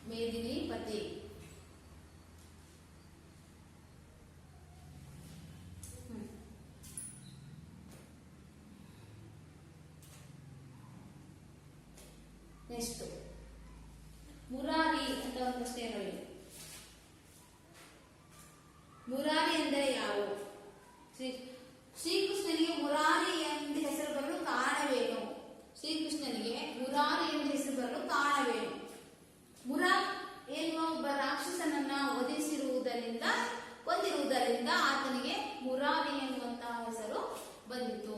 ಮೇದಿನಿ ಪತಿ. ನೆಕ್ಸ್ಟ್, ಮುರಾರಿ ಅಂತ ಒಂದು ಪ್ರಶ್ನೆ ನೋಡಿ. ಮುರಾರಿ ಎಂದರೆ ಯಾರು? ಶ್ರೀಕೃಷ್ಣನಿಗೆ ಮುರಾರಿ ಎಂದು ಹೆಸರು ಬರಲು ಕಾರಣವೇನು? ಶ್ರೀಕೃಷ್ಣನಿಗೆ ಮುರಾರಿ ಎಂದು ಹೆಸರು ಬರಲು ಕಾರಣವೇನು? ಮುರಾ ಎನ್ನುವ ಒಬ್ಬ ರಾಕ್ಷಸನನ್ನ ಕೊಂದಿರುವುದರಿಂದ ಆತನಿಗೆ ಮುರಾರಿ ಎನ್ನುವಂತಹ ಹೆಸರು ಬಂದಿತು.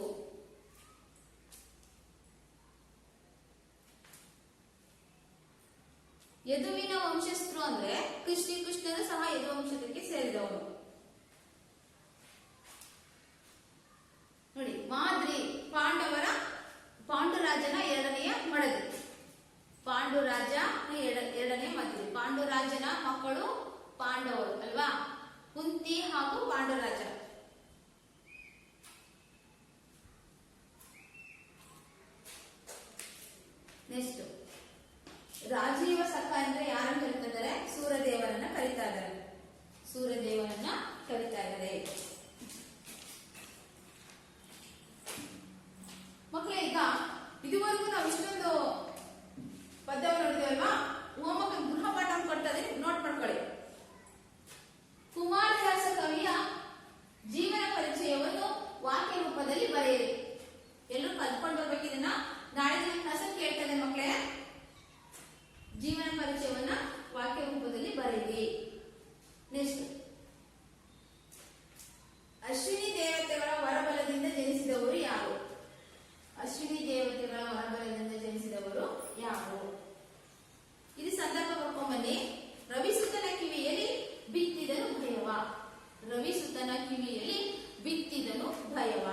ಯದುವಿನ ವಂಶಸ್ಥರು ಅಂದ್ರೆ ಶ್ರೀಕೃಷ್ಣನು ಸಹ ಯದು ವಂಶಕ್ಕೆ ಸೇರಿದವನು. ನೋಡಿ, ಮಾದ್ರಿ ಪಾಂಡುರಾಜನ ಎರಡನೆಯ ಮಡದಿ. ಪಾಂಡುರಾಜ ಎರಡನೇ ಮದುವೆ. ಪಾಂಡುರಾಜನ ಮಕ್ಕಳು ಪಾಂಡವರು ಅಲ್ವಾ? ಕುಂತಿ ಹಾಗೂ ಪಾಂಡುರಾಜ. ನೆಕ್ಸ್ಟ್, ರಾಜೀವ ಸಖ ಅಂದ್ರೆ ಯಾರನ್ನು ಕರೀತಾ ಇದ್ದಾರೆ? ಸೂರ್ಯದೇವರನ್ನ ಕರೀತಾ ಇದ್ದಾರೆ. ಸೂರ್ಯದೇವರನ್ನ ಕರೀತಾ ಇದ್ದಾರೆ. ಮಕ್ಕಳೇ, ಈಗ ಇದುವರೆಗೂ ನಾವು ಇಷ್ಟೊಂದು ಪದ್ಯವನ್ನು ನೋಡಿದೇವಲ್ವಾ? ಹೋಮಕ್ಕೆ ಗೃಹಪಾಠ ಕೊಡ್ತಾ ಇದ್ದೀನಿ, ನೋಟ್ ಮಾಡ್ಕೊಳ್ಳಿ. ಕುಮಾರವ್ಯಾಸ ಕವಿಯ ಜೀವನ ಪರಿಚಯವನ್ನು ವಾಕ್ಯ ರೂಪದಲ್ಲಿ ಬರೆಯಿರಿ. ಎಲ್ಲರೂ ಕಲ್ತ್ಕೊಂಡು ಬರ್ಬೇಕು ಇದನ್ನ. ನಾಳೆ ಕ್ಲಾಸಲ್ಲಿ ಕೇಳ್ತದೆ ಮಕ್ಕಳೇ. ಜೀವನ ಪರಿಚಯವನ್ನ ವಾಕ್ಯ ರೂಪದಲ್ಲಿ ಬರೆಯಿರಿ. ನೆಕ್ಸ್ಟ್, ಅಶ್ವಿನಿ ದೇವತೆಗಳ ವರಬಲದಿಂದ ಜನಿಸಿದವರು ಯಾರು? ಅಶ್ವಿನಿ ದೇವತೆಗಳ ವರಬಲದಿಂದ ಜನಿಸಿದವರು ಯಾರು? ಇದು ಸಂದರ್ಭ ಬರ್ಕೊಂಬನ್ನಿ. ರವಿಸುತನ ಕಿವಿಯಲ್ಲಿ ಬಿತ್ತಿದನು ಭಯವ. ರವಿಸುತನ ಕಿವಿಯಲ್ಲಿ ಬಿತ್ತಿದನು ಭಯವ.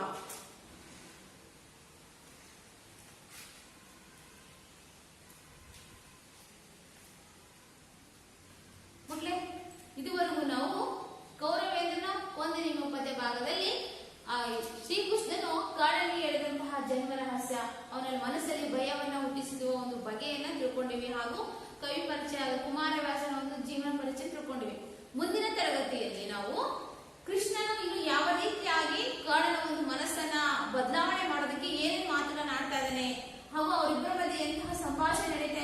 ಮಕ್ಕಳೇ, ಇದುವರೆಗೂ ನಾವು ಕೌರವೇಂದ್ರನ ಕೊಂದನೆಯುವ ಪದ್ಯ ಭಾಗದಲ್ಲಿ ಶ್ರೀಕೃಷ್ಣನು ಕರ್ಣನಿಗೆ ಹೇಳಿದಂತಹ ಜನ್ಮ ರಹಸ್ಯ, ಅವನ ಮನಸ್ಸಲ್ಲಿ ಭಯವನ್ನ ಹುಟ್ಟಿಸಿರುವ ಒಂದು ಬಗೆಯನ್ನ ತಿಳ್ಕೊಂಡಿವಿ. ಹಾಗೂ ಕವಿ ಪರಿಚಯ ಕುಮಾರವ್ಯಾಸನ ಒಂದು ಜೀವನ ಪರಿಚಯ ತಿಳ್ಕೊಂಡಿವಿ. ಮುಂದಿನ ತರಗತಿಯಲ್ಲಿ ನಾವು ಕೃಷ್ಣನು ಇನ್ನು ಯಾವ ರೀತಿಯಾಗಿ ಕರ್ಣನ ಒಂದು ಮನಸ್ಸನ್ನ ಬದಲಾವಣೆ ಮಾಡೋದಕ್ಕೆ ಏನೇನು ಮಾತುಗಳನ್ನ ಆಡ್ತಾ ಇದ್ದಾನೆ, ಹಾಗೂ ಅವರಿಬ್ಬರ ಮಧ್ಯೆ ಎಂತಹ ಸಂಭಾಷಣೆ ನಡೀತಾ